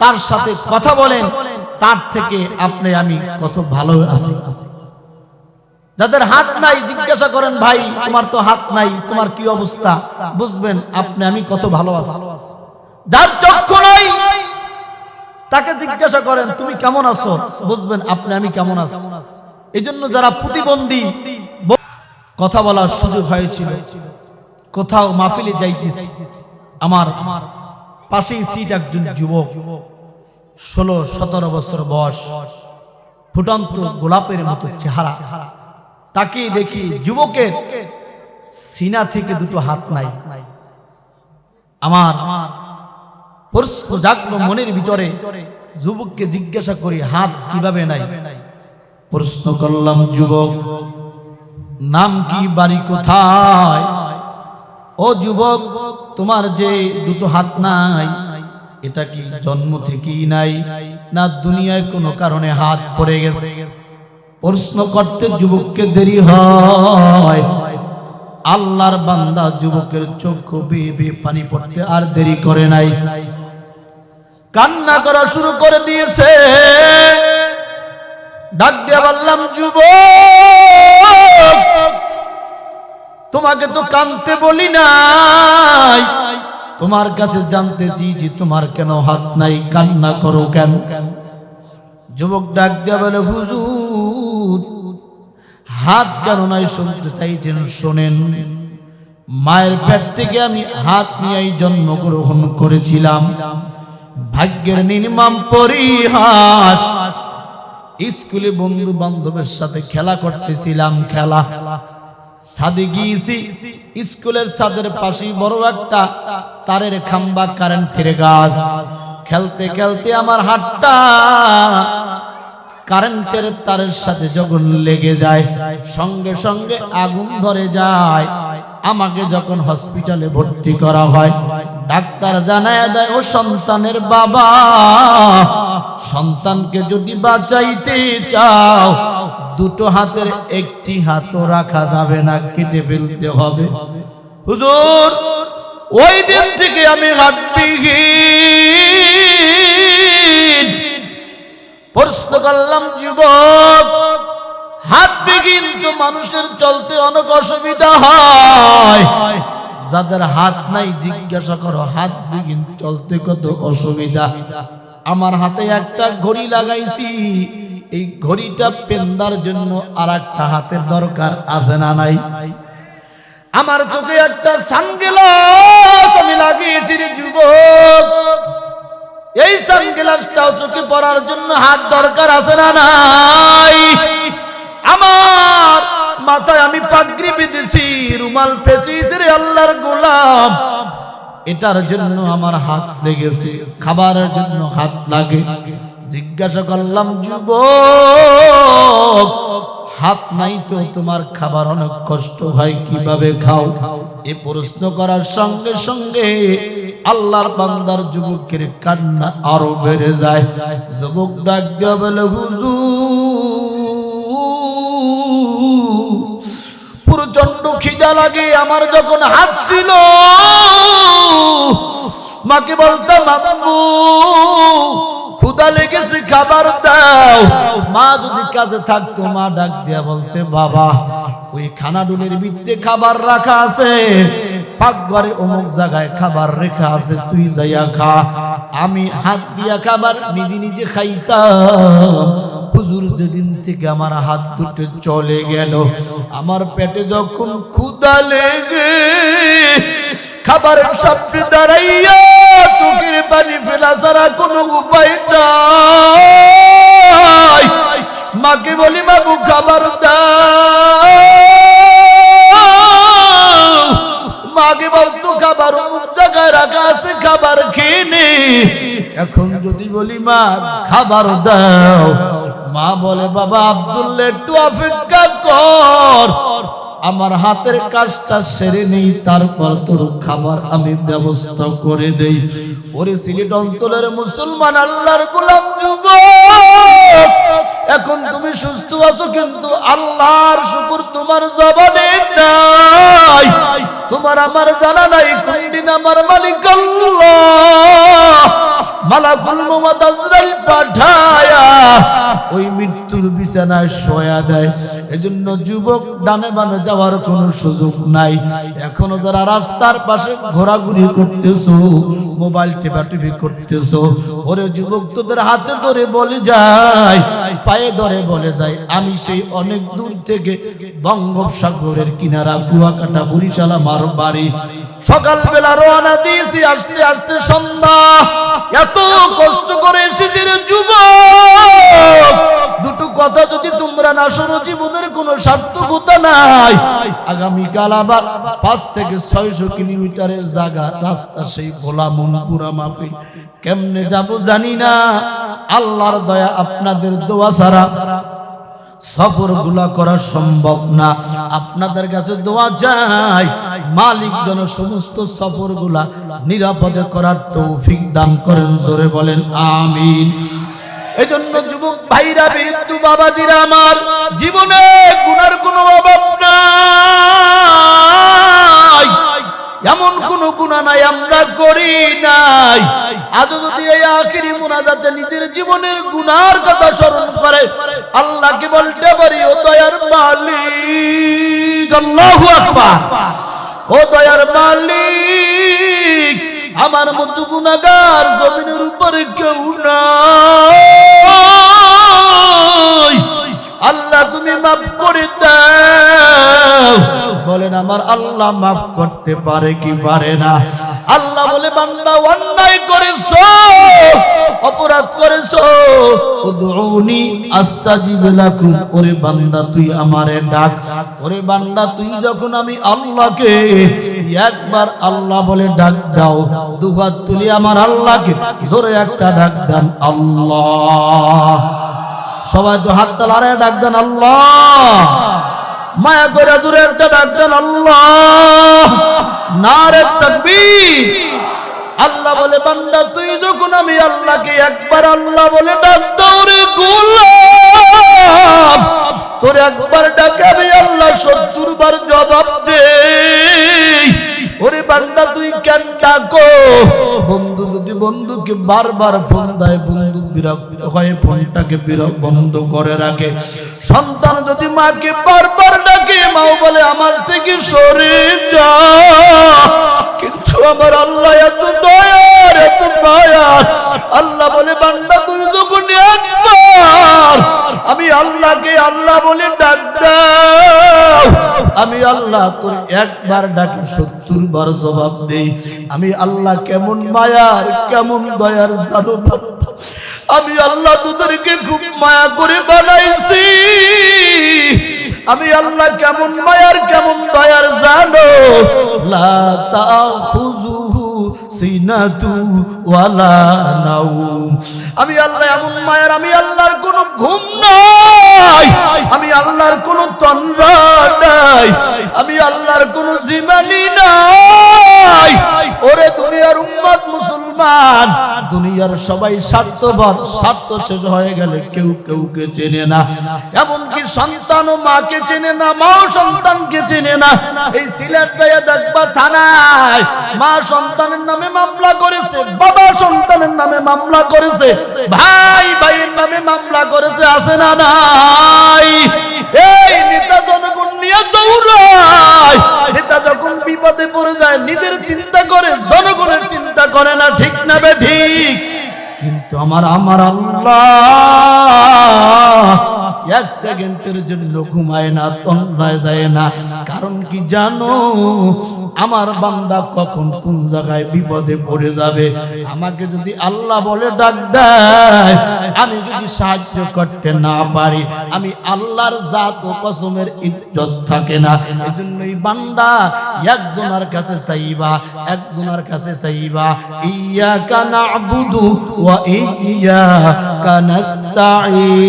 তার সাথে কথা বলেন, তার থেকে আপনি আমি কত ভালো আছি। যাদের হাত নাই জিজ্ঞাসা করেন, ভাই তোমার তো হাত নাই, তোমার কি অবস্থা? বুঝবেন আপনি আমি কত ভালো আছি। যার চক্ষু নাই তাকে জিজ্ঞাসা করেন তুমি কেমন আছো, বুঝবেন আপনি আমি কেমন আছি। এই জন্য যারা প্রতিবন্ধী, কথা বলার সুযোগ হয়েছিল, কোথাও মাহফিলে যাইতেছি, আমার পাশেই সিট একজন যুবক, 16-17 বছর বয়স, ফুটন্ত গোলাপের মতো চেহারা, তাকে দেখি যুবকের সিনা থেকে দুটো হাত নাই। আমার প্রশ্ন জাগলো মনের ভিতরে, যুবককে জিজ্ঞাসা করি হাত কিভাবে নাই? প্রশ্ন করলাম, যুবক নাম কি, বাড়ি কোথায়? ও যুবক তোমার যে দুটো হাত নাই, এটা কি জন্ম থেকেই নাই না দুনিয়ায় কোনো কারণে হাত পড়ে গেছে? প্রশ্ন করতে যুবককে দেরি হয়, আল্লাহর বান্দা যুবকের চক্ষু বেয়ে বেয়ে পানি পড়তে আর দেরি করে নাই, কান্না করা শুরু করে দিয়েছে। ডাক দিয়ে বললাম, যুবক তোমাকে তো কাঁদতে বলি নাই, তোমার কাছে জানতে চেয়েছি তোমার কেন হাত নাই, কান্না করো কেন? যুবক ডাক দিয়ে বলে, হুজুর হাত কেন নাই শুনতে চাইছেন, শোনেন। মায়ের পেট থেকে আমি হাত নিয়েই জন্মগ্রহণ করেছিলাম, ভাগ্যের নির্মম পরিহাস, স্কুলে বন্ধু বান্ধবের সাথে খেলা করতেছিলাম, খেলা ছাদে গিয়েছি, স্কুলের ছাদের পাশে বড় একটা তারের খাম্বা, কারেন্টের গাছ। খেলতে খেলতে আমার হাতটা কারেন্টের তারের সাথে যখন লেগে যায়, সঙ্গে সঙ্গে আগুন ধরে যায়। আমাকে যখন হসপিটালে ভর্তি করা হয়, ডাক্তার জানায় দেয়, ও সন্তানের বাবা, সন্তানকে যদি বাঁচাইতে চাও, দুটো হাতের একটি হাতও রাখা যাবে না, কেটে ফেলতে হবে। হুজুর, ওই দিন থেকে আমি হাতবিহীন। প্রশ্ন করলাম, যুবক, হাতবিহীন তো মানুষের চলতে অনেক অসুবিধা হয়। যাদের হাত নাই জিজ্ঞাসা করো হাতবিহীন চলতে কত অসুবিধা। আমার হাতে একটা ঘড়ি লাগাইছি, এই ঘড়িটা পেন্দার জন্য আর একটা হাতের দরকার আছে না নাই? আমার চোখে একটা সানগ্লাস আমি লাগিয়েছি রে যুবক, এই সানগ্লাসটাও চোখে পরার জন্য হাত দরকার আছে না নাই? আমার মাথায় আমি পাগড়ি বেঁধেছি, রুমাল পেঁচিয়েছি রে আল্লাহর গোলাম, এটার জন্য আমার হাত লেগেছে, খাবারের জন্য হাত লাগে। জিজ্ঞাসা করলাম, যুবক, হাত নাই তো তোমার খাবার অনেক কষ্ট হয়, কিভাবে খাও? এ প্রশ্ন করার সঙ্গে সঙ্গে আল্লাহর বান্দার যুবকের কান্না আরো বেড়ে যায়। যুবক ডাক দিয়ে বলে, হুজুর, প্রচন্ড খিদা লাগে। আমার যখন হাত ছিল, মাকে বলতাম, আম্মু ক্ষুধা লেগেছে, খাবার দাও। মা যদি কাজে থাকতো, মা ডাক দিয়া বলতে, বাবা, ওই খানাডুলের ভিতরে খাবার রাখা আছে, পাকঘরে অমুক জায়গায় খাবার রেখা আছে, তুই যাইয়া খা। আমি হাত দিয়া খাবার নিজে নিজে খাইতাম। হুজুর, যেদিন থেকে আমার হাত দুটো চলে গেল, আমার পেটে যখন ক্ষুধা লেগে খাবারের সামনে দাঁড়াইয়া চোখের পানি ফেলা ছাড়া কোনো উপায় নাই, মাকে বলি, মাগু খাবার দাও। মাকে বলতো, খাবার অমুক জায়গায় রাখা আছে, খাবার খেয়ে নে। এখন যদি বলি, মা খাবার দাও, মা বলে, বাবা আব্দুল্লাহ, একটু অপেক্ষা কর, আমার হাতের কাজটা সেরে নেই, তারপর তোর খাবার আমি ব্যবস্থা করে দেই। ওরে সিলেট অঞ্চলের মুসলমান আল্লাহর গোলাম যুবক, এখন তুমি সুস্থ আছো, কিন্তু আল্লাহর শুকর তোমার জবানে নাই, তোমার আমার জানা নাই। কোন দিন আমার মালিক আল্লাহ মালাকুল মওত আজরাইল পাঠায়া ওই মৃত্যুর বিছানায় শোয়া দেয়। এজন্য যুবক, ডানে বামে যাওয়ার কোনো সুযোগ নাই। এখনো যারা রাস্তার পাশে ঘোরাঘুরি করতেছো, মোবাইল টেপাটেপি করতেছো, ওরে যুবক, তোদের হাতে ধরে বলে যায়, পায়ে ধরে বলে যায়, আমি সেই অনেক দূর থেকে বঙ্গোপসাগরের কিনারা, কুয়াকাটা, বরিশাল আমার বাড়ি, সকালবেলা রওনা দিয়েছি, আসতে আসতে সন্ধ্যা, এত কষ্ট করে এসেছি রে যুবক। দুটো কথা যদি তোমরা না শোনো, জীবনের কোনো সার্থকতা নাই। আগামীকাল আবার 5 থেকে 600 কিলোমিটারের জায়গা রাস্তা, সেই ভোলা মনপুরা মাহফিল, কেমনে যাব জানি না। আল্লাহর দয়া, আপনাদের দোয়া ছাড়া সফর গুলা করা সম্ভব না। আপনাদের কাছে দোয়া চাই, মালিক যেন সমস্ত সফর গুলা নিরাপদে করার তৌফিক দান করেন। জোরে বলেন আমিন। এজন্য যুবক ভাইরা, বিরুদ্ধ বাবাজিরা, আমার জীবনে গুনার কোনো অভাব নাই, এমন কোন গুনাহ নাই আমরা করি নাই। আজ যদি এই আখিরি মুনাজাতে নিজের জীবনের গুনার কথা স্মরণ করে আল্লাহকে বলতে পারি, ও দয়ার মালিক, আল্লাহু আকবার, ও দয়ার মালিক, আমার মতো গুনাহগার জমিনের উপরে কেউ নাই, আল্লাহ তুমি মাফ করে দাও। বলেন, আমার আল্লাহ মাফ করতে পারে কি পারে না? আল্লাহ বলে বান্দা অন্যায় করেছো, অপরাধ করেছো, উদউনি আস্তাজিব লাকুম, ওরে বান্দা তুই আমারে ডাক। ওরে বান্দা তুই যখন আমি আল্লাহকে একবার আল্লাহ বলে ডাক দাও, দুহাত তুলি আমার আল্লাহকে জোরে একটা ডাক দেন আল্লাহ। সবাই তো হাত তালারে ডাক দেন আল্লাহ। মায়া করে জোরে একটা ডাক দেন আল্লাহ। নারে তাকবীর। আল্লাহ বলে বান্দা তুই যখন আমি আল্লাহকে একবার আল্লাহ বলে ডাক দাও রে গোলাম, তোর একবার ডাকে আমি আল্লাহ 70 বার জবাব দেই। ওরে বান্দা তুই কেন ডাকো? বন্ধু যদি বন্ধুকে বারবার ফোন দেয়, বন্ধু বিরক্ত হয়ে ফোনটাকে বন্ধ করে রাখে। সন্তান যদি মাকে বারবার ডাকে, মাও বলে আমার থেকে সরে যা। কিন্তু আমার আল্লাহ এত দয়ার, এত মায়ার। আল্লাহ বলে বান্দা তুই যখন একবার আমি আল্লাহকে আল্লাহ বলে ডাক দাও, আমি আল্লাহ তোর একবার ডাকে 70 বার জবাব দেই। আমি আল্লাহ কেমন মায়ার, কেমন দয়ার জানো? আমি আল্লাহ তোদেরকে খুব মায়া করে বানাইছি। আমি আল্লাহ কেমন মায়ার, কেমন দয়ার জানো? লা তাখুযুহু সিনাতু ওয়ালা নাউম। আমি আল্লাহ এমন মায়ার, আমি আল্লাহর কোনো ঘুম নাই, আমি আল্লাহর কোনো তন্দ্রা নাই, আমি আল্লাহর কোনো জিমানি নাই। ওরে দুনিয়ার উম্মত মুসলমান, দুনিয়ার সবাই স্বার্থপর, স্বার্থ শেষ হয়ে গেলে কেউ কেউকে চেনে না। এমনকি সন্তানও মাকে চেনে না, মাও সন্তানকে চেনে না। এই সিলেট গায়ে দেখবা থানায় মা সন্তানের নামে মামলা করেছে, বাবা সন্তানের নামে মামলা করেছে, ভাই ভাইয়ের নামে মামলা করেছে, আছে না নাই? এই নেতা জনগণ নিয়ে দৌড়ায়। নেতা যখন বিপদে পড়ে যায় নিজের চিন্তা করে, জনগণের চিন্তা করে না, ঠিক না বে ঠিক? কিন্তু আমার আল্লাহ এক সেকেন্ডের জন্য ঘুমায় না, তন্দ্রায় যায় না। কারণ কি জানো? আমার বান্দা কখন কোন জায়গায় বিপদে পড়ে যাবে, আমাকে যদি আল্লাহ বলে ডাক দেয়, আমি যদি সাহায্য করতে না পারি, আমি আল্লাহর জাত ও কসমের ইজ্জত থাকে না। এজন্যই বান্দা একজনের কাছে চাইবা, একজনের কাছে চাইবা, ইয়াকা না'বুদু ওয়া ইয়াকা নাস্তাঈন।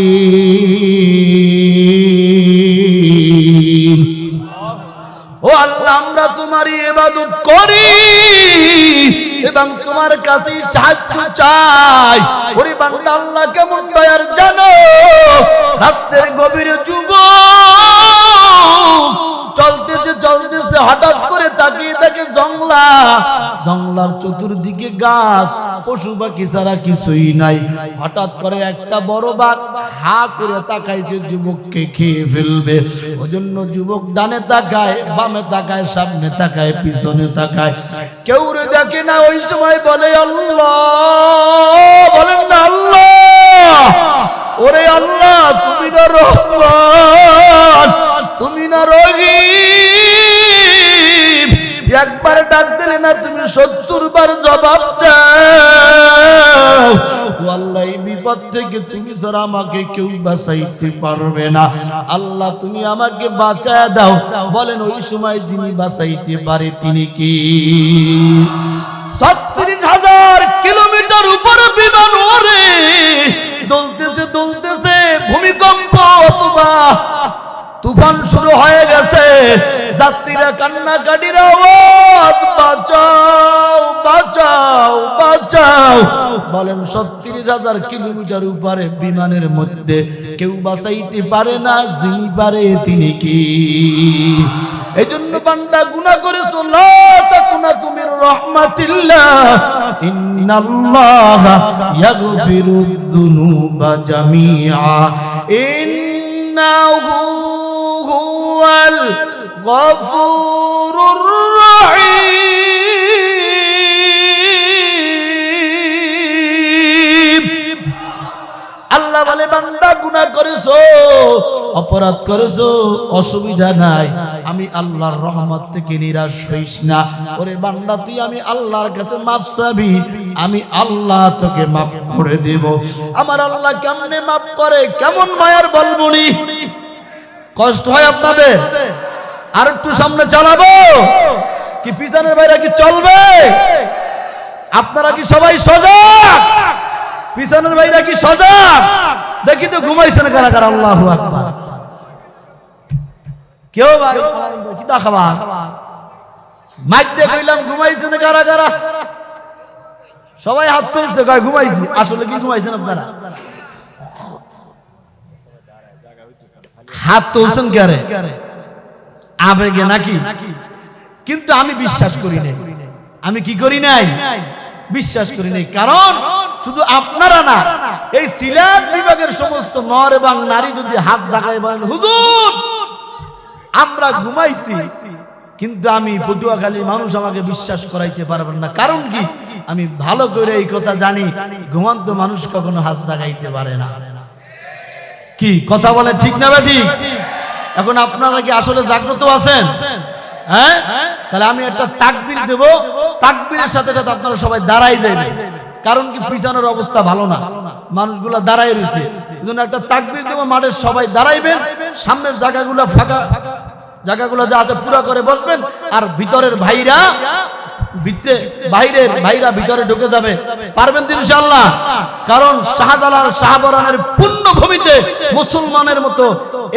ও আল্লাহ, আমরা তোমারই ইবাদত করি এবং তোমার কাছে সাহায্য চাই। ওরে বান্দা আল্লাহ কেমন দয়ার জানো? রাতের গভীরে যুবক চলতেছে চলতেছে, হঠাৎ করে তাকিয়ে দেখে জংলা, জংলার চতুর্দিকে গাছ, পশু পাখি ছাড়া কিছুই নাই। হঠাৎ করে একটা বড় বাঘ হা করে তাকাইছে, যুবককে খেয়ে ফেলবে। ওজন্য যুবক ডানে তাকায়, বামে তাকায়, সামনে তাকায়, পিছনে তাকায়, কেউ রে দেখে না। ওই সময় বলে আল্লাহ, বলেন না আল্লাহ। ওরে আল্লাহ, তুমি না রহমান, তুমি না রহিম। একবার ডাক দিলে না তুমি 70 বার জবাব দাও। আল্লাহ এই বিপদ থেকে তুমি ছাড়া আমাকে কেউ বাঁচাইতে পারবে না। আল্লাহ তুমি আমাকে বাঁচায় দাও। বলেন ওই সময় যিনি বাঁচাইতে পারে তিনি কি? 36,000 কিলোমিটার উপরে বিমান ওরে দলতেছে দলতেছে, ভূমিকম্প অথবা তুফান শুরু হয়ে গেছে। যাত্রীরা কান্নাকাটির আওয়াজ, বাঁচাও বাঁচাও বাঁচাও। বলেন 36,000 কিলোমিটার উপরে বিমানের মধ্যে কেউ বাঁচাইতে পারে না, যিনি পারে তিনি কি? এই জন্য বান্দা গুনাহ করেছো, লা তাকুনাতু মির রাহমাতিল্লাহ, ইন্নাল্লাহা ইয়াগফিরুয যুনুবা জামিআ, ইন্নাহু হুয়াল গফুরুর রাহিম। আল্লাহ বলে বান্দা গুনাহ করেছো, অপরাধ করেছো, অসুবিধা নাই, আমি আল্লাহর রহমত থেকে নিরাশ হইস না। ওরে বান্দা তুই আমি আল্লাহর কাছে মাফ চাবি, আমি আল্লাহ তোকে মাফ করে দেব। আমার আল্লাহ কেমনে মাফ করে, কেমন মায়ার বলবুনি। কষ্ট হয় আপনাদের? আর একটু সামনে চালাবো কি পিছনের বাইরে কি চলবে? আপনারা কি সবাই সজাগ? পিছনের বাইরে কি সজাগ? দেখি তো ঘুমাইছেন কারা কারা? আল্লাহু আকবার। কেউ ভাই কি দেখাবা মাইক দিয়ে কইলাম ঘুমাইছেন কারা কারা? সবাই হাত তুলছে, কয় ঘুমাইছি। আসলে কি ঘুমাইছেন আপনারা? হাত তুলছেন কারে? আবেগে নাকি? কিন্তু আমি বিশ্বাস করি নাই। আমি কি করি নাই? বিশ্বাস করি নাই। কারণ শুধু আপনারা না, এই সিলেট বিভাগের সমস্ত নর এবং নারী যদি হাত জাগায় বলেন হুজুর আমরা ঘুমাইছি, কিন্তু আমি পটুয়াখালীর মানুষ আমাকে বিশ্বাস করাইতে পারবেন না। কারণ কি? আমি ভালো করে এই কথা জানি, ঘুমন্ত মানুষ কখনো হাত জাগাইতে পারে না। কি কথা বলে ঠিক না বেঠিক? এখন আপনারা কি আসলে জাগ্রত আছেন? হ্যাঁ, তাহলে আমি একটা তাকবীর দেব, তাকবীরের সাথে সাথে আপনারা সবাই দাঁড়াই যাবেন। কারণ কি পিছনের অবস্থা ভালো না, মানুষগুলো দাঁড়াই রয়েছে। এজন্য একটা তাকবীর দেব, মাঠের সবাই দাঁড়াইবেন, সামনের জায়গাগুলো ফাঁকা, জায়গাগুলো যা আছে পুরো করে বসবেন। আর ভিতরের ভাইরা বাইরের ভাইরা ভিতরে ঢুকে যাবে। পারবেন তো ইনশাআল্লাহ? কারণ শাহজালাল শাহবরানের পুণ্যভূমিতে মুসলমানের মতো,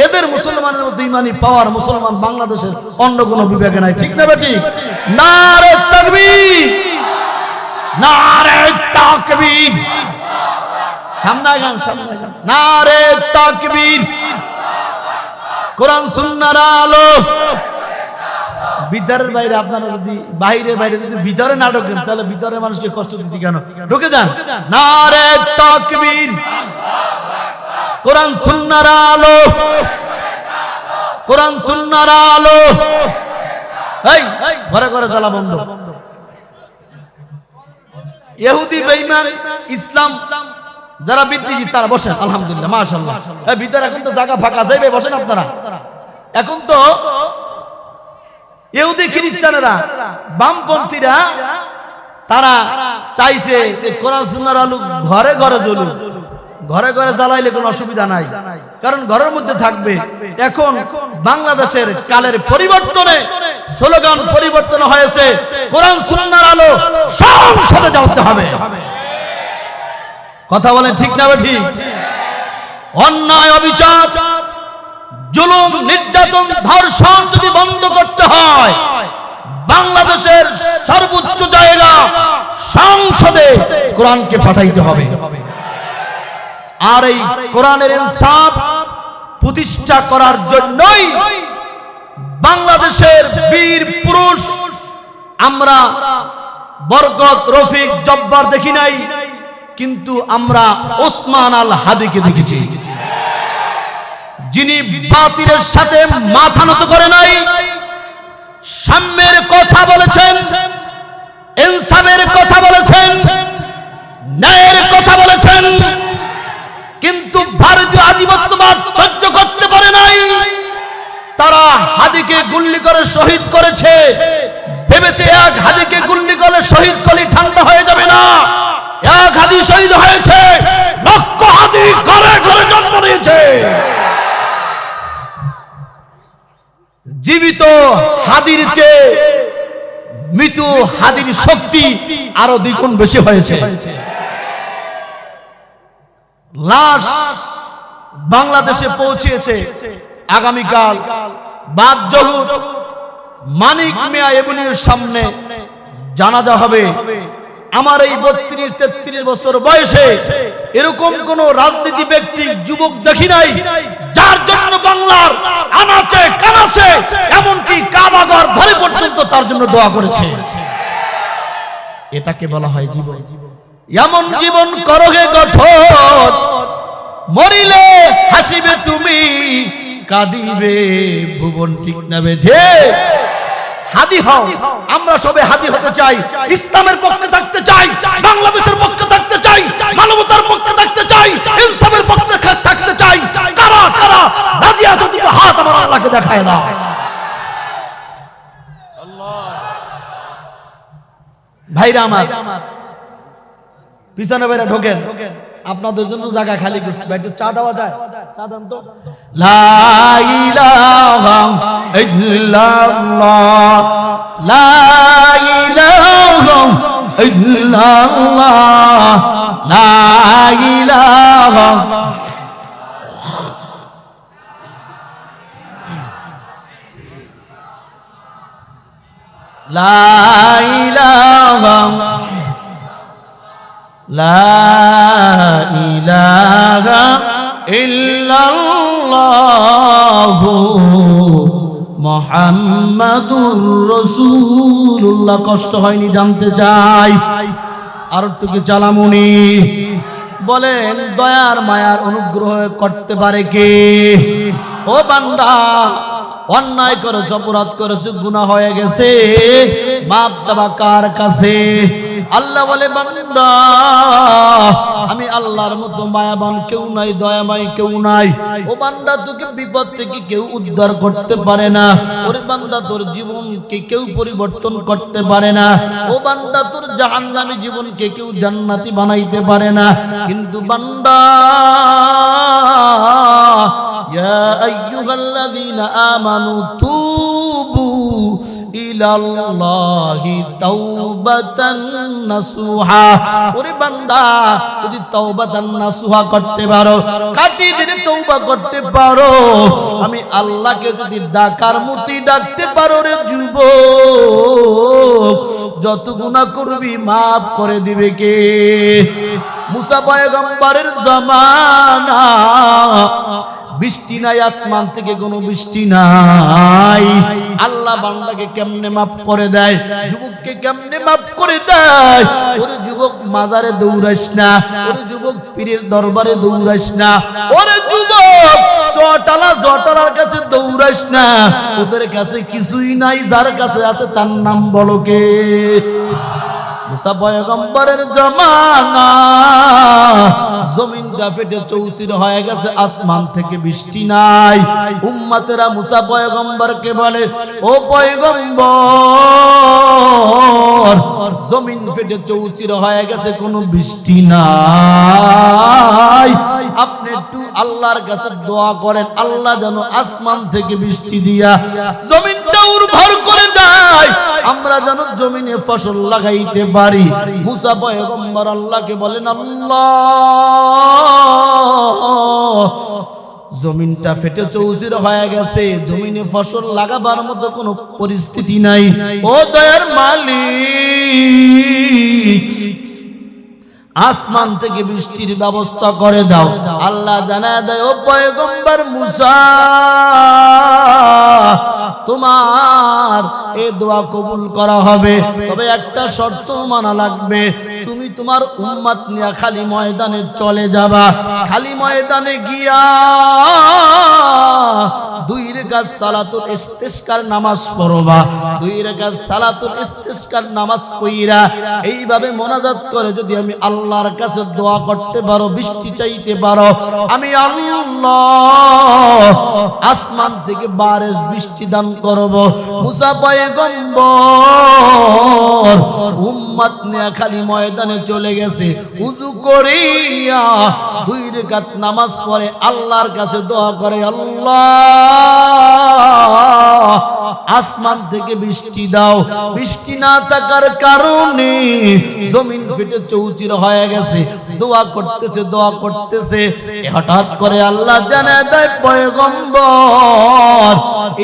এদের মুসলমানের মতো ইমানি পাওয়ার মুসলমান বাংলাদেশের অন্য কোনো বিভাগে নাই। ঠিক না বেটি? নারে তাকবীর, নারে তাকবীর। সামনে গান, সামনে গান। নারে তাকবীর। কোরআন সুন্নাহর আলো। ভিতরের বাইরে আপনারা যদি বাইরে বাইরে যদি ভিতরে না ঢোকেন, তাহলে ভিতরে মানুষকে কষ্ট দিচ্ছি কেন? ঢুকে যান। নারে তাকবীর। কোরআন সুন্নাহর আলো, কোরআন সুন্নাহর আলো। এই ঘরে ঘরে জ্বালা বন্ধ। ইহুদি বেঈমান ইসলাম যারা বিদ্বেষী তারা বসেন, আলহামদুলিল্লাহ মাশাআল্লাহ। এই ভিতরে এখন তো জায়গা ফাঁকা, যাইবে বসেন আপনারা। এখন তো ইহুদি খ্রিস্টানেরা, বামপন্থীরা তারা চাইছে যে কোরআন সুন্নাহর আলো ঘরে ঘরে জ্বলুক। ঘরে ঘরে জ্বালাইলে কোনো অসুবিধা নাই, কারণ ঘরের মধ্যে থাকবে। এখন বাংলাদেশের কালের পরিবর্তনে স্লোগান পরিবর্তন হয়েছে, কোরআন সুন্নাহর আলো সংসদে জ্বালতে হবে। কথা বলেন ঠিক না ঠিক? অন্যায়, অবিচার, জুলুম, নির্যাতন, ধর্ষণ যদি বন্ধ করতে হয়, বাংলাদেশের সর্বোচ্চ জায়গা সংসদে কোরআনকে পাঠাইতে হবে। আর এই কোরআনের ইনসাফ প্রতিষ্ঠা করার জন্যই বাংলাদেশের বীর পুরুষ আমরা বরকত, রফিক, জব্বার দেখি নাই, কিন্তু আমরা ওসমান আল হাদিকে দেখেছি, যিনি বাতিলের সাথে মাথা নত করে নাই, সাম্যের কথা বলেছেন, ইনসাফের কথা বলেছেন, ন্যায়ের কথা বলেছেন, কিন্তু ভারতীয় আধিপত্যবাদ সহ্য করতে পারে নাই। তারা হাদিকে গুল্লি করে শহীদ করেছে, ভেবেছে এক হাদিকে গুল্লি করে শহীদ করলে ঠান্ডা হয়ে যাবে না। এক হাদি শহীদ হয়েছে, লক্ষ হাদি ঘরে ঘরে জন্ম নিয়েছে। জীবিত হাদির চেয়ে মৃত হাদির শক্তি আরো দ্বিগুণ বেশি হয়েছে। লাশ বাংলাদেশে পৌঁছেছে আগামীকাল। বাদ জহুর মানিক মিয়া এভিনিউর সামনে জানাজা হবে। আমার এই 32-33 বছর বয়সে এরকম কোন রাজনীতি ব্যক্তি, যুবক দেখি নাই যার জন্য বাংলার আনাচে কানাচে এমনকি কাবাঘর ধরে পর্যন্ত তার জন্য দোয়া করেছে। এটাকে বলা হয় জীবন। এমন জীবন করোগে গঠন, মরিলে হাসিবে তুমি, কাঁদিবে ভুবন। ঠিক না বেঠে? হাদি হও। আমরা সবে হাদি হতে চাই, ইসলামের পক্ষে থাকতে চাই, বাংলাদেশের পক্ষে থাকতে চাই, মানবতার পক্ষে থাকতে চাই, ইনসাফের পক্ষে তাআলাকে দেখায় দাও। ভাইরা আমার, পিছনে বাইরে ঢোকেন, আপনাদের জন্য জায়গা খালি করছি। ভাই একটু চা দেওয়া যায়? চা দেন তো। লা ইলাহা ইল্লাল্লাহ, লা ইলাহা ইল্লাল্লাহ, লা ইলাহা লা ইলাহা লা ইলাহা ইল্লাল্লাহু মুহাম্মাদুর রাসূলুল্লাহ। কষ্ট হয়নি জানতে চাই? আর একটু কি চালামুনি বলেন, দয়ার মায়ার অনুগ্রহ করতে পারে কে? ও বান্দা, অন্যায় করেছ, অপরাধ করেছ, গুনাহ হয়ে গেছে, মাপ চাওয়া কার কাছে? আল্লাহ বলে, বান্দা আমি আল্লাহর মতো মায়াবান কেউ নাই, দয়াময় কেউ নাই। ও বান্দা, তোকে বিপদ থেকে কেউ উদ্ধার করতে পারে না। ওরে বান্দা, তোর জীবনকে কেউ পরিবর্তন করতে পারে না। ও বান্দা, তোর জাহান্নামী জীবনকে কেউ জান্নাতি বানাইতে পারে না। কিন্তু বান্দা, ইয়া আইয়ুহাল্লাযীনা আমানু তুবু ইলাল্লাহি তাওবাতান নাসুহা। ওরে বান্দা, যদি তাওবাতান নাসুহা করতে পারো, খাঁটি দিলে তওবা করতে পারো, আমি আল্লাহকে যদি ডাকার মতি ডাকতে পারো, রে যুবক, যত গুনাহ করবি মাফ করে দিবে কে? মুসা পয়গম্বরের জামানা, বৃষ্টি নাই, আসমান থেকে কোনো বৃষ্টি নাই। আল্লাহ বান্দাকে কেমনে মাফ করে দেয়, যুবককে কেমনে মাফ করে দেয়? ওরে যুবক, মাজারে দৌড়াইস না, ওরে যুবক, পীরের দরবারে দৌড়াইস না, ওরে যুবক, চটালা জটালার কাছে দৌড়াইস না। ওদের কাছে কিছুই নাই, যার কাছে আছে তার নাম বলো কে? মুসা পয়গম্বরের জামানা, জমিনটা ফেটে চৌচির হয়ে গেছে, আসমান থেকে বৃষ্টি নাই। উম্মতেরা মুসা পয়গম্বরকে বলে, ও পয়গম্বর, জমিন ফেটে চৌচির হয়ে গেছে, কোনো বৃষ্টি নাই, আপনি একটু আল্লাহর কাছে দোয়া করেন, আল্লাহ যেন আসমান থেকে বৃষ্টি দিয়া জমিনটা উর্বর করে দেয়, আমরা যেন জমিনে ফসল লাগাইতে পারি। মুসা পয়গম্বর আল্লাহকে বলেন, আল্লাহ, জমিনটা ফেটে চৌচির হয়ে গেছে, জমিনে ফসল লাগাবার মতো কোনো পরিস্থিতি নাই। ও দয়ার মালিক, আসমান থেকে বৃষ্টির ব্যবস্থা করে দাও। আল্লাহ জানায় দেয়, ও পয়গম্বর মুসা, তোমার এই দোয়া কবুল করা হবে, তবে একটা শর্ত মানা লাগবে। তুমি তোমার উম্মত নিয়ে খালি ময়দানে চলে যাবা, খালি ময়দানে গিয়া 2 রাকাত সালাতুল ইস্তিসকার নামাজ পড়বা। 2 রাকাত সালাতুল ইস্তিসকার নামাজ পড়িরা এইভাবে মোনাজাত করে যদি আমি আল্লাহর কাছে দোয়া করতে পারো, বৃষ্টি চাইতে পারো, আমি আল্লাহ আসমান থেকে বারিশ বৃষ্টি দান করব। মুসা পয়গম্বর উম্মত নিয়ে খালি ময়দানে চলে গেছে, উযু করিয়া 2 রাকাত নামাজ পড়ে আল্লাহর কাছে দোয়া করে, আল্লাহ আসমান থেকে বৃষ্টি দাও। বৃষ্টি না থাকার কারণে জমিন ফেটে চৌচির হয়ে গেছে। দোয়া করতেছে, দোয়া করতেছে, হঠাৎ করে আল্লাহ জানায় দেয়, পয়গম্বর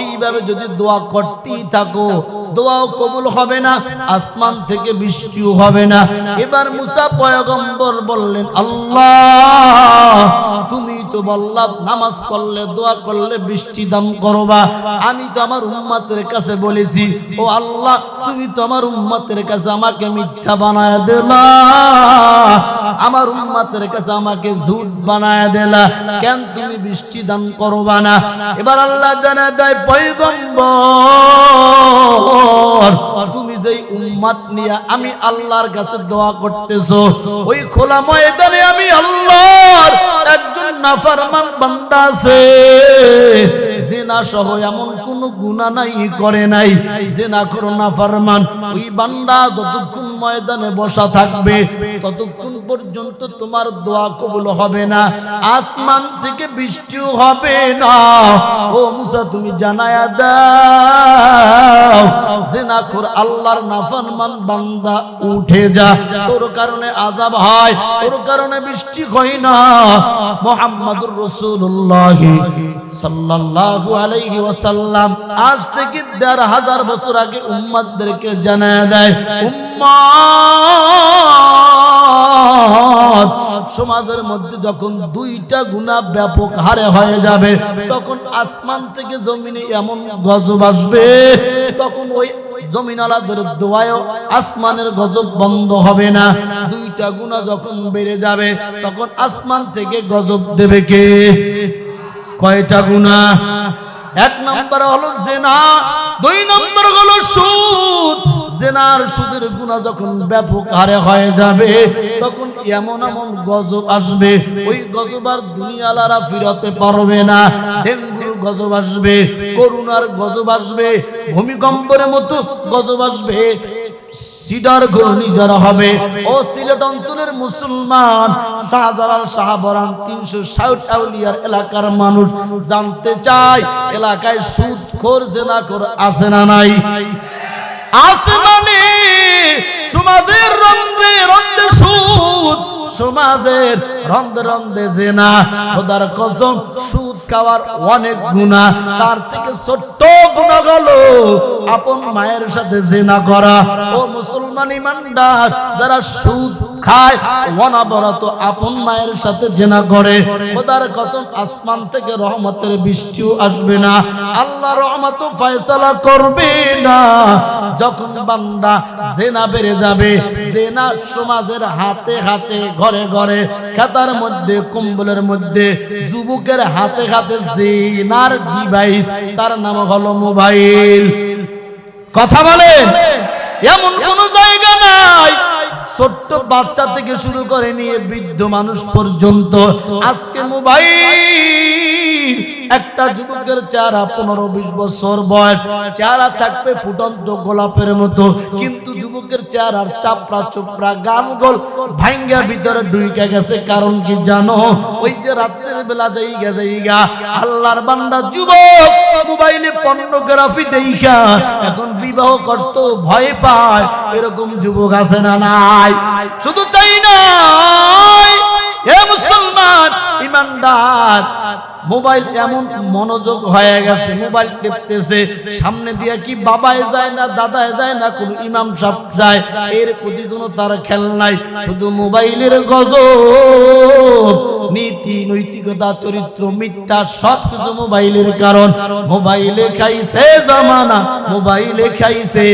এইভাবে যদি দোয়া করতেই থাকো, দোয়াও কবুল হবে না, আসমান থেকে বৃষ্টিও হবে না। এবার মুসা পয়গম্বর বললেন, আল্লাহ, তুমি তো বললা নামাজ পড়লে, দোয়া করলে বৃষ্টি দান করবা, আমি তো আমার উম্মতের কাছে বলেছি, ও আল্লাহ, তুমি তো আমার উম্মতের কাছে আমাকে মিথ্যা বানায় দিলা, আমার উম্মতের কাছে আমাকে ঝুট বানায় দিলা, কেন তুমি বৃষ্টি দান করবা না? এবার আল্লাহ জানায় দেয়, পয়গম্বর, তুমি যেই উম্মত নিয়ে আমি আল্লাহর কাছে দোয়া করতেছো, ওই খোলা ময়দানে আমি আল্লাহর একজন নাফরমান বান্দা আছে, জিনা সহ এমন কোন গুনাহ নাই করে নাই, জিনা করো না ফরমান, ওই বান্দা যতক্ষণ ময়দানে বসা থাকবে ততক্ষণ পর্যন্ত তোমার দোয়া কবুল হবে না, আসমান থেকে বৃষ্টিও হবে না। ও মুসা তুমি জানায়া দাও জিনাখোর আল্লাহর নাফরমান বান্দা উঠে যা, তোর কারণে আযাব হয়, তোর কারণে বৃষ্টি হয় না। মুহাম্মাদুর রাসূলুল্লাহ সাল্লাল্লাহু আলাইহি ওয়াসাল্লাম আজ থেকে ১৫০০ বছর আগে উম্মতদেরকে জানায়া দেয়, উম্মত সমাজের মধ্যে যখন দুইটা গুনাহ ব্যাপক হারে হয়ে যাবে তখন আসমান থেকে জমিনে এমন গজব আসবে, তখন ওই জমিনালাদের দোয়ায়ও আসমানের গজব বন্ধ হবে না। দুইটা গুনাহ যখন বেড়ে যাবে তখন আসমান থেকে গজব দেবে কে? কয়টা গুনাহ? এক নম্বর হলো জিনা, দুই নম্বর হলো সুদ। জিনার সুদের গুনাহ যখন ব্যাপক হারে হয়ে যাবে তখন এমন এমন গজব আসবে, ওই গজব আর দুনিয়ালারা ফিরতে পারবে না। ডেঙ্গুর গজব আসবে, করোনার গজব আসবে, ভূমিকম্পের মতো গজব আসবে, সিডার ঘূর্ণিঝড় হবে। ও সিলেট অঞ্চলের মুসলমান শাহজালাল শাহবরান ৩৬০ আউলিয়ার এলাকার মানুষ জানতে চায় এলাকায় সুদখোর জিনাখোর আছে না নাই? আসমানে সমাজের রন্ধে রন্ধে সুদ, সমাজের রন্ধে রন্ধে জিনা। খোদার কসম সুদ খাওয়ার অনেক গুনাহ, তার থেকে ছোট্ট গুনাহ হলো আপন মায়ের সাথে জিনা করা। ও মুসলমান ইমানদার, যারা সুদ খায় অনবরত আপন মায়ের সাথে জিনা করে, খোদার কসম আসমান থেকে রহমতের বৃষ্টিও আসবে না, আল্লাহ রহমত ফয়সালা করবে না। যখন বান্দা জিনা বেড়ে যাবে, জিনা সমাজের হাতে হাতে ঘরে ঘরে খাতার মধ্যে কম্বলের মধ্যে যুবকের হাতে হাতে জিনার ডিভাইস, তার নাম হলো মোবাইল। কথা বলেন, এমন কোন জায়গা নাই, ছোট্ট বাচ্চা থেকে শুরু করে নিয়ে বৃদ্ধ মানুষ পর্যন্ত আজকে মোবাইল। একটা যুবকের চেহারা ১৫-২০ বছর বয়স, চেহারা থাকবে ফুটন্ত গোলাপের মতো, কিন্তু যুবকের চেহারার চাপড়া চোপড়া গাল গোল ভাঙ্গা ভিতরে ঢুইকা গেছে। কারণ কি জানো? ওই যে রাতের বেলা যাইগা আল্লাহর বান্দা যুবক মোবাইলে পর্নোগ্রাফি দেইখা এখন বিবাহ করতে ভয় পায়, এরকম যুবক আছে না নাই? শুধু তাই নয়, হে মুসলমান ইমানদার, মোবাইল এমন মনোযোগ হয়ে গেছে, মোবাইল টিপতেছে, সামনে দিয়ে কি বাবায় যায় না দাদায় যায় না কোন ইমাম সাহেব যায়, এর প্রতি কোনো তার খেয়াল নাই। শুধু মোবাইলের গজব, নীতি নৈতিকতা চরিত্র মিথ্যা সবকিছু মোবাইলের কারণ। মোবাইলে খাইছে জামানা, মোবাইলে খাইছে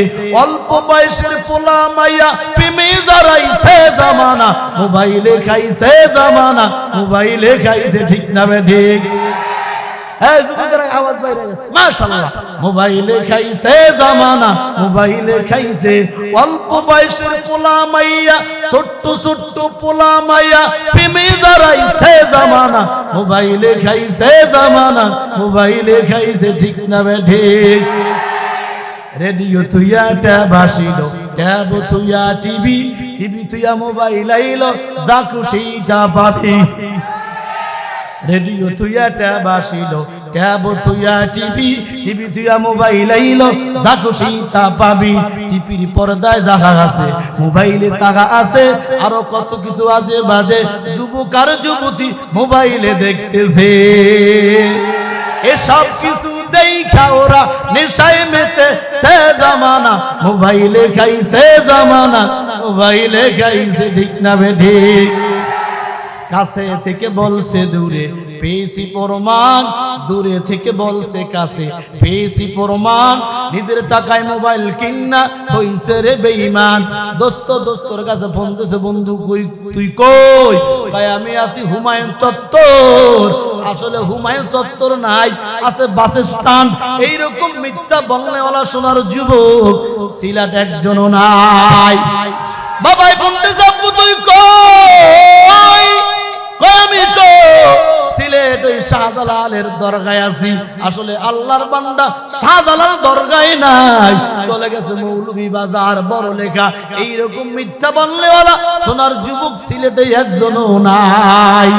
অল্প বয়সের পোলা মাইয়া প্রেমে জড়াইছে জামানা, মোবাইলে খাইছে জামানা, মোবাইলে খাইছে। ঠিক না ঠিক? আওয়াজ বাইরে গেছে, মাশাআল্লাহ। মোবাইলে খাইছে জামানা, মোবাইলে খাইছে অল্প বয়সের পোলা মাইয়া, ছোট্ট ছোট্ট পোলা মাইয়া প্রেমে জড়াইছে জামানা, মোবাইলে খাইছে জামানা, মোবাইলে খাইছে। ঠিক না ঠিক? রেডিও থুইয়া ট্যাব আসিল, ট্যাব থুইয়া টিভি, টিভি থুইয়া মোবাইল আইলো, যা খুশি তা পাবি। রেডিও থুইয়া ট্যাব আসিল, ট্যাব থুইয়া টিভি, টিভি থুইয়া মোবাইল আইলো, যা খুশি তা পাবি। টিভির পর্দায় যাহা আছে, মোবাইলে তাহা আছে, আরো কত কিছু আজে বাজে যুবক আর যুবতী মোবাইলে দেখতেছে। এসব কিছু দেখা ওরা নেশায় মেতে সে জামানা, মোবাইলে খাইছে জামানা, মোবাইলে খাইছে। ঠিক না ঠিক? কাছে থেকে বলছে দূরে পেয়েছি প্রমাণ, দূরে থেকে বলছে কাছে পেয়েছি প্রমাণ, নিজের টাকায় মোবাইল কিনা হইছে রে বেঈমান। দোস্ত দোস্তর কাছে ফোন দিছে, বন্ধু কই তুই কই? ভাই আমি আছি হুমায়ুন চত্বর। আসলে হুমায়ুন চত্বর নাই, আছে বাস স্ট্যান্ড। এইরকম মিথ্যা বলনেওয়ালা সোনার যুবক সিলেট একজনও নাই। বাবাই ফোন দিছে, তুই কই? আমি তো সিলেট ওই শাহজালালের দরগায় আছি। আসলে আল্লাহর বান্দা শাহজালাল দরগায় নাই, চলে গেছে মৌলভী বাজার বড় লেখা। এইরকম মিথ্যা বললেওয়ালা সোনার যুবক সিলেটে একজনও নাই।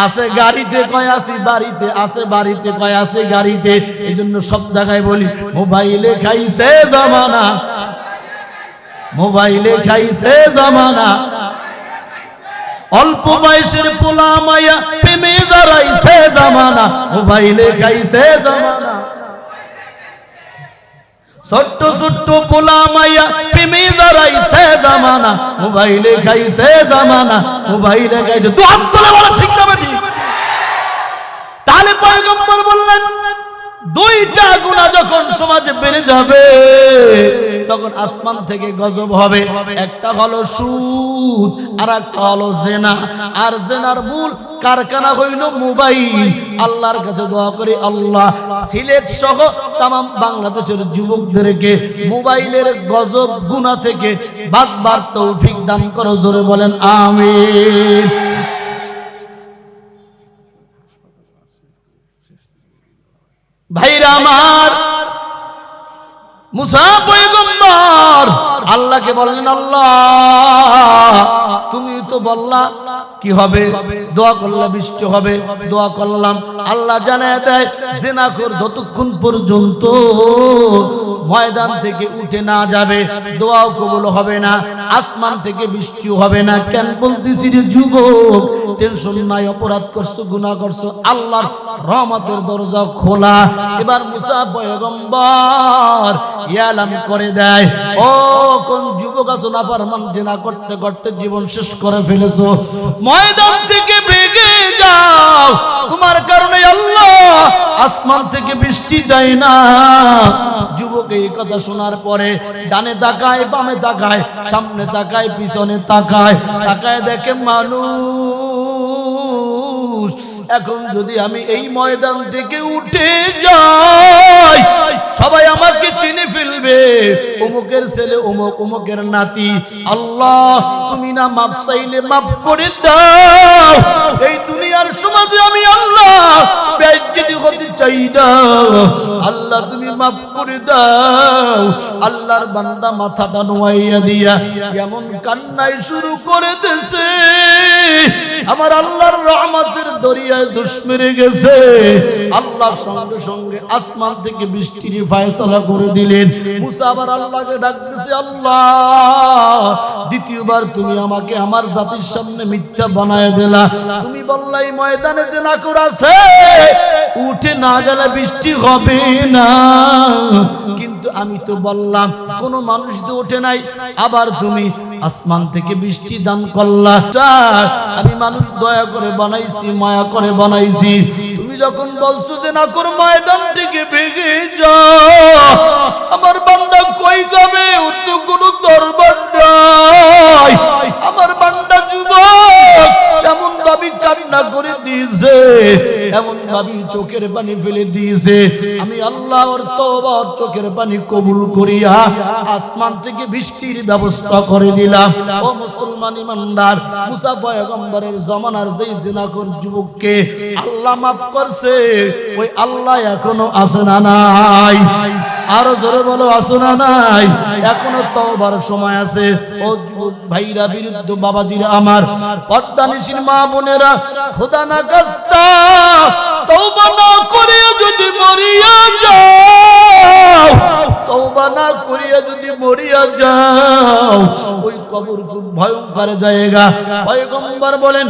আছে গাড়িতে কয় আসি বাড়িতে, আছে বাড়িতে কয় আছে গাড়িতে। এই জন্য সব জায়গায় বলি মোবাইলে খাইছে জামানা, মোবাইলে খাইছে জামানা। অল্প বয়সের পোলা মায়া প্রেমে জড়াইছে জামানা, মোবাইলে খাইছে জামানা। ছোট্ট ছোট্ট পোলা মায়া প্রেমে জড়াইছে জামানা, মোবাইলে খাইছে জামানা, মোবাইলে খাইছে। তো হাত তুলে বলো ঠিক না বেটি? তাহলে পয়গম্বর বললেন দুইটা গুনাহ যখন সমাজে বেড়ে যাবে তখন আসমান থেকে গজব হবে। একটা হলো সুদ, আর একটা হলো জেনা। আর জেনার মূল কারখানা হইল মোবাইল। আল্লাহর কাছে দোয়া করি, আল্লাহ সিলেট সহ তামাম বাংলাদেশের যুবকদেরকে মোবাইলের গজব গুনাহ থেকে বাঁচবার তৌফিক দান করো। জোরে বলেন আমিন। ভাইরা আমার, মুসা পয়গম্বর আল্লাহকে বললেন, আল্লাহ তুমি তো বললা কি হবে, দোয়া করলে বৃষ্টি হবে। দোয়া করলাম, আল্লাহ জানায় দেয় জিনাখোর যতক্ষণ পর্যন্ত ময়দান থেকে উঠে না যাবে দোয়াও কবুল হবে না, আসমান থেকে বৃষ্টিও হবে না। কেন বলতেছি রে যুবক, টেনশন নাই, অপরাধ করছো, গুনাহ করছো, আল্লাহর রহমতের দরজা খোলা। এবার মুসা পয়গম্বর ইয়ালাম করে দেয়, ও কোন যুবক আছো নাফরমান জিনা করতে করতে জীবন শেষ করে ফেলেছো, ময়দান থেকে ভেগে যাও। তোমার কারণে আল্লাহ আসমান থেকে বৃষ্টি দেয় না। যুবক এই কথা শোনার পরে ডানে তাকায়, বামে তাকায়, সামনে তাকায়, পিছনে তাকায়, তাকায় দেখে মানুষ। এখন যদি আমি এই ময়দান থেকে উঠে যাই সবাই আমাকে চিনে ফেলবে, অমুকের ছেলে অমুক, অমুকের নাতি। আল্লাহ তুমি না মাফ চাইলে মাফ করে দাও। এই দুনিয়ার সমাজে আমি আল্লাহ বেইজ্জতি হতে চাই না, আল্লাহ তুমি মাফ করে দাও। আল্লাহর বান্দা মাথাটা নোয়াইয়া দিয়া এমন কান্নাই শুরু করে দিয়েছে, আমার আল্লাহর রহমতের দরিয়ায় ধস মেরে গেছে। আল্লাহ সঙ্গে সঙ্গে আসমান থেকে বৃষ্টির ফয়সালা করে দিলেন। মুসা আবার আল্লাহকে ডাকতেছে, আল্লাহ দ্বিতীয়বার তুমি আমাকে আমার জাতির সামনে মিথ্যা বানায় দিলা। তুমি বললাই ময়দানে জিনাখোর আছে, উঠে না গেলে বৃষ্টি হবে না, কিন্তু আমি তো বললাম কোন মানুষ তো ওঠে নাই, আবার তুমি আসমান থেকে বৃষ্টি দান করলা। আমি মানুষ দয়া করে বানাইছি, মায়া করে বানাইছি। তুমি যখন বলছো যে না কর ময়দান থেকে ভেঙে যাও, আমার বান্দা কই যাবে? ওর তো কোনো দরবার নাই। আমার বান্দা যুবক এমন ভাবে কান্না করে দিয়েছে, এমন ভাবে চোখের পানি ফেলে দিয়েছে। আমি আল্লাহ ওর তওবা, ওর চোখের পানি কবুল করিয়া আসমান থেকে বৃষ্টির ব্যবস্থা করে দিলাম। ও মুসলমান ইমানদার, মুসা পয়গম্বরের জমানার যেই জিনাখোর যুবককে আল্লাহ মাফ করছে, ওই আল্লাহ এখনো আছে না নাই? আরো জোরে বলো, আছে না নাই? এখনো তওবার সময় আছে। ও যুবক ভাইরা, বিরুদ্ধ বাবাজিরা আমার, পর্দানিশীল মা বোনেরা, খোদা না খাস্তা তওবা না করিয়া যদি মরিয়া যাও, তওবা না করিয়া যদি মরিয়া যাও, ওই কবর খুব ভয়ঙ্কর জায়গা। পয়গম্বর বলেন,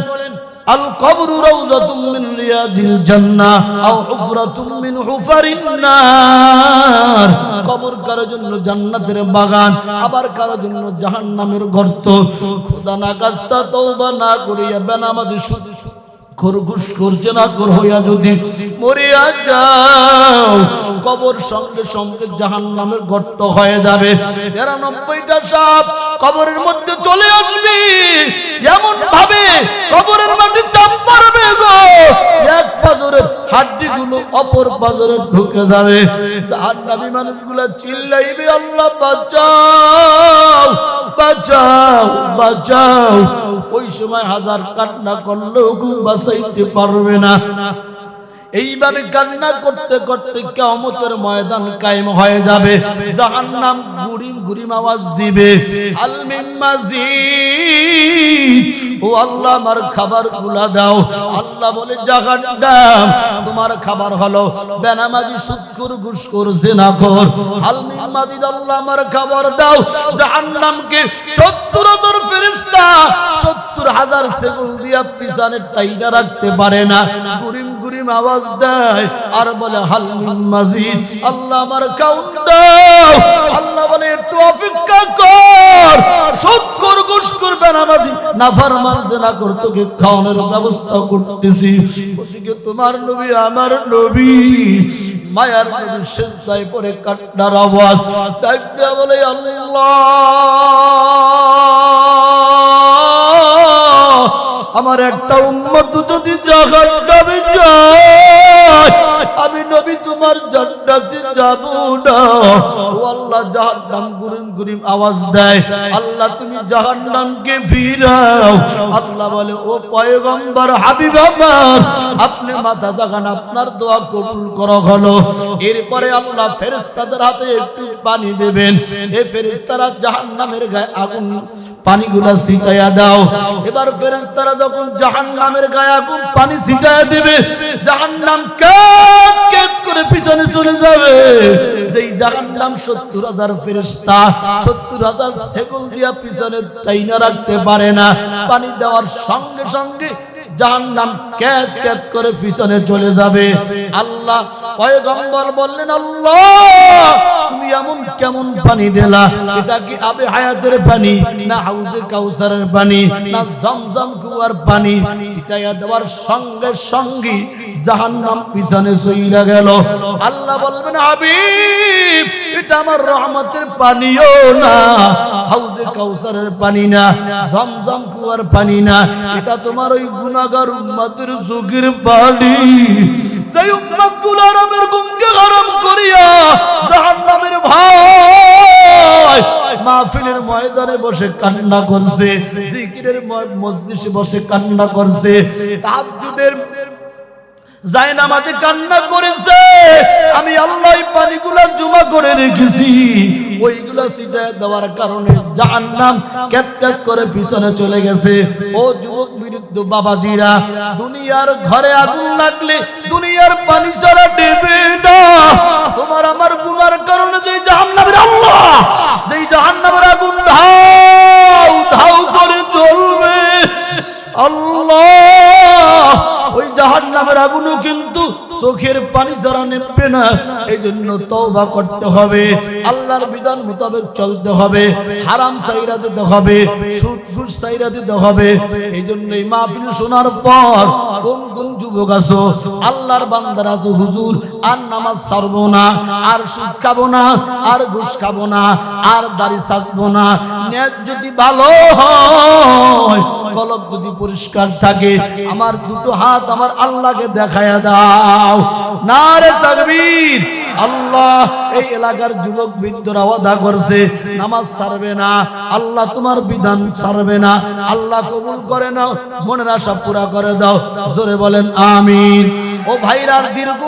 আল কবরু রাউযাতুম মিন রিয়াদিল জান্নাহ আও হুফরাতুম মিন হুফারিন নার। কবর কারো জন্য জান্নাতের বাগান, আবার কারো জন্য জাহান্নামের গর্ত। খোদা না খাস্তা তওবা না করিয়া বেনামাজি খরগোশ করছে না কর হইয়া যদি মরিয়া যাও, কবর সঙ্গে সঙ্গে জাহান্নামের গর্ত হয়ে যাবে। ৯৩টা সাপ কবরের মধ্যে চলে আসবে, এমন ভাবে কবরের মধ্যে চাপ পড়বে গো, এক পাজরের হাড্ডিগুলো অপর পাজরে ঢুকে যাবে। জাহান্নামী মানুষগুলো চিল্লাইবে, আল্লাহ বাঁচাও বাঁচাও বাঁচাও। ওই সময় হাজার কান্না করলেও বাঁচাইতে পারবে না। এইভাবে কান্না করতে করতে কিয়ামতের ময়দান কায়েম হয়ে যাবে। জাহান্নাম গুরিম গুরিম আওয়াজ দিবে, হাল মিন মাজিদ, ও আল্লাহ আমার খাবারগুলো দাও। আল্লাহ বলে, জাহান্নাম তোমার খাবার হলো বেনামাজি, সুদখোর, ঘুষখোর, জিনাখোর। হাল মিন মাজিদ, আল্লাহ আমার খাবার দাও। জাহান্নামকে 70,000 ফেরেশতা 70,000 সেগুল দিয়া পিছনে টাইনা রাখতে পারে না। গুরিম গুরিম আওয়াজ দেয় আর বলে, হাল মিন মাজিদ, আল্লাহ আমার কাউন্ট দাও। আল্লাহ বলে, একটু অপেক্ষা কর, সুদখোর, ঘুষখোর, বেনামাজি, নাফরমান, জিনাখোর তোকে খাওয়ানোর ব্যবস্থা করতেছি। ওদিকে তোমার নবী, আমার নবী, মায়ার নবী সিজদায় পড়ে কান্নার আওয়াজ ডাক দেয়া বলে, আল্লাহ আমার একটা উম্মত যদি জাহান্নামে যায়, আমি নবী তোমার জান্নাতে যাব না। ও আল্লাহ, জাহান্নাম গুরিম গুরিম আওয়াজ দেয়, আল্লাহ তুমি জাহান্নামকে ফিরাও। আল্লাহ বলে, ও পয়গম্বর হাবিব আমার, আপনি মাথা জাগান, আপনার দোয়া কবুল করা হলো। এরপরে আল্লাহ ফেরেশতাদের হাতে একটু পানি দেবেন। এই ফেরেশতারা জাহান্নামের গায়ে আগুন পানিগুলা ছিটাইয়া দাও। এবার ফেরেশতারা যখন জাহান্নামের গায়ে আগুন পানি ছিটাইয়া দিবে, জাহান্নাম কেট কেট করে পিছনে চলে যাবে। যেই জাহান্নাম 70,000 ফেরেশতা 70,000 সেগুল দিয়া পিছনে টাইনা রাখতে পারে না, পানি দেওয়ার সঙ্গে সঙ্গে জাহান্নাম কেট কেট করে পিছনে চলে যাবে। আল্লাহ পয়গম্বর বললেন, আল্লাহ তুমি এমন কেমন পানি দিলা? এটা কি আবে হায়াতের পানি, না হাউজে কাউসারের পানি, না জমজম কুয়ার পানি? ছিটাইয়া দেওয়ার সঙ্গে সঙ্গে জাহান্নাম পিছনে চলে গেল। আল্লাহ বলবেন, হাবিব এটা আমার রহমতের পানিও না, হাউজে কাউসারের পানি না, জমজম কুয়ার পানি না, এটা তোমার ওই গুনাহগার উম্মতের চোখের পানি। যে উম্মতগুলো আরামের ঘুমকে হারাম করিয়া জাহান্নামের ভয় মাহফিলের ময়দানে বসে কান্না করছে, জিকিরের মজলিসে বসে কান্না করছে, তাহাজ্জুদের জায়নামাজে কান্না করেছে, আমি আল্লাহ এই পানিগুলা জমা করে রেখেছি। ওইগুলা ছিটায় দেওয়ার কারণে জাহান্নাম কেট কেট করে পিছনে চলে গেছে। ও যুবক বিরুদ্ধ বাবাজিরা, দুনিয়ার ঘরে আগুন লাগলে দুনিয়ার পানি ছাড়া নেবে না। তোমার আমার গুনার কারণে যেই জাহান্নামের আল্লাহ যেই জাহান্নামের আগুন ধাউ ধাউ করে জ্বলবে, আল্লাহ ওই জাহান্নামের আগুনও কিন্তু চোখের পানি ছাড়া নেবে না। এই জন্য তওবা করতে হবে, আল্লাহর বিধান মোতাবেক চলতে হবে, হারাম ছাইরা দিতে হবে, সুদ ঘুষ ছাইরা দিতে হবে। এই জন্য এই মাহফিল শোনার পর কোন কোন যুবক আছো, আল্লাহর বান্দারা আছো, হুজুর আর নামাজ ছাড়বো না, আর সুদ খাবো না, আর ঘুষ খাবো না, আর দাড়ি ছাড়বো না। নেট যদি ভালো হয়, কলব যদি পরিষ্কার থাকে, আমার দুটো হাত আমার আল্লাহকে দেখায়া দাও। নারে তাকবীর। আল্লাহ এই এলাকার যুবক বৃদ্ধরা ওয়াদা করছে নামাজ ছাড়বে না, আল্লাহ তোমার বিধান ছাড়বে না। আল্লাহ কবুল করে নাও, মনের আশা পুরা করে দাও। জোরে বলেন আমিন। ও ভাইরা, দীর্ঘ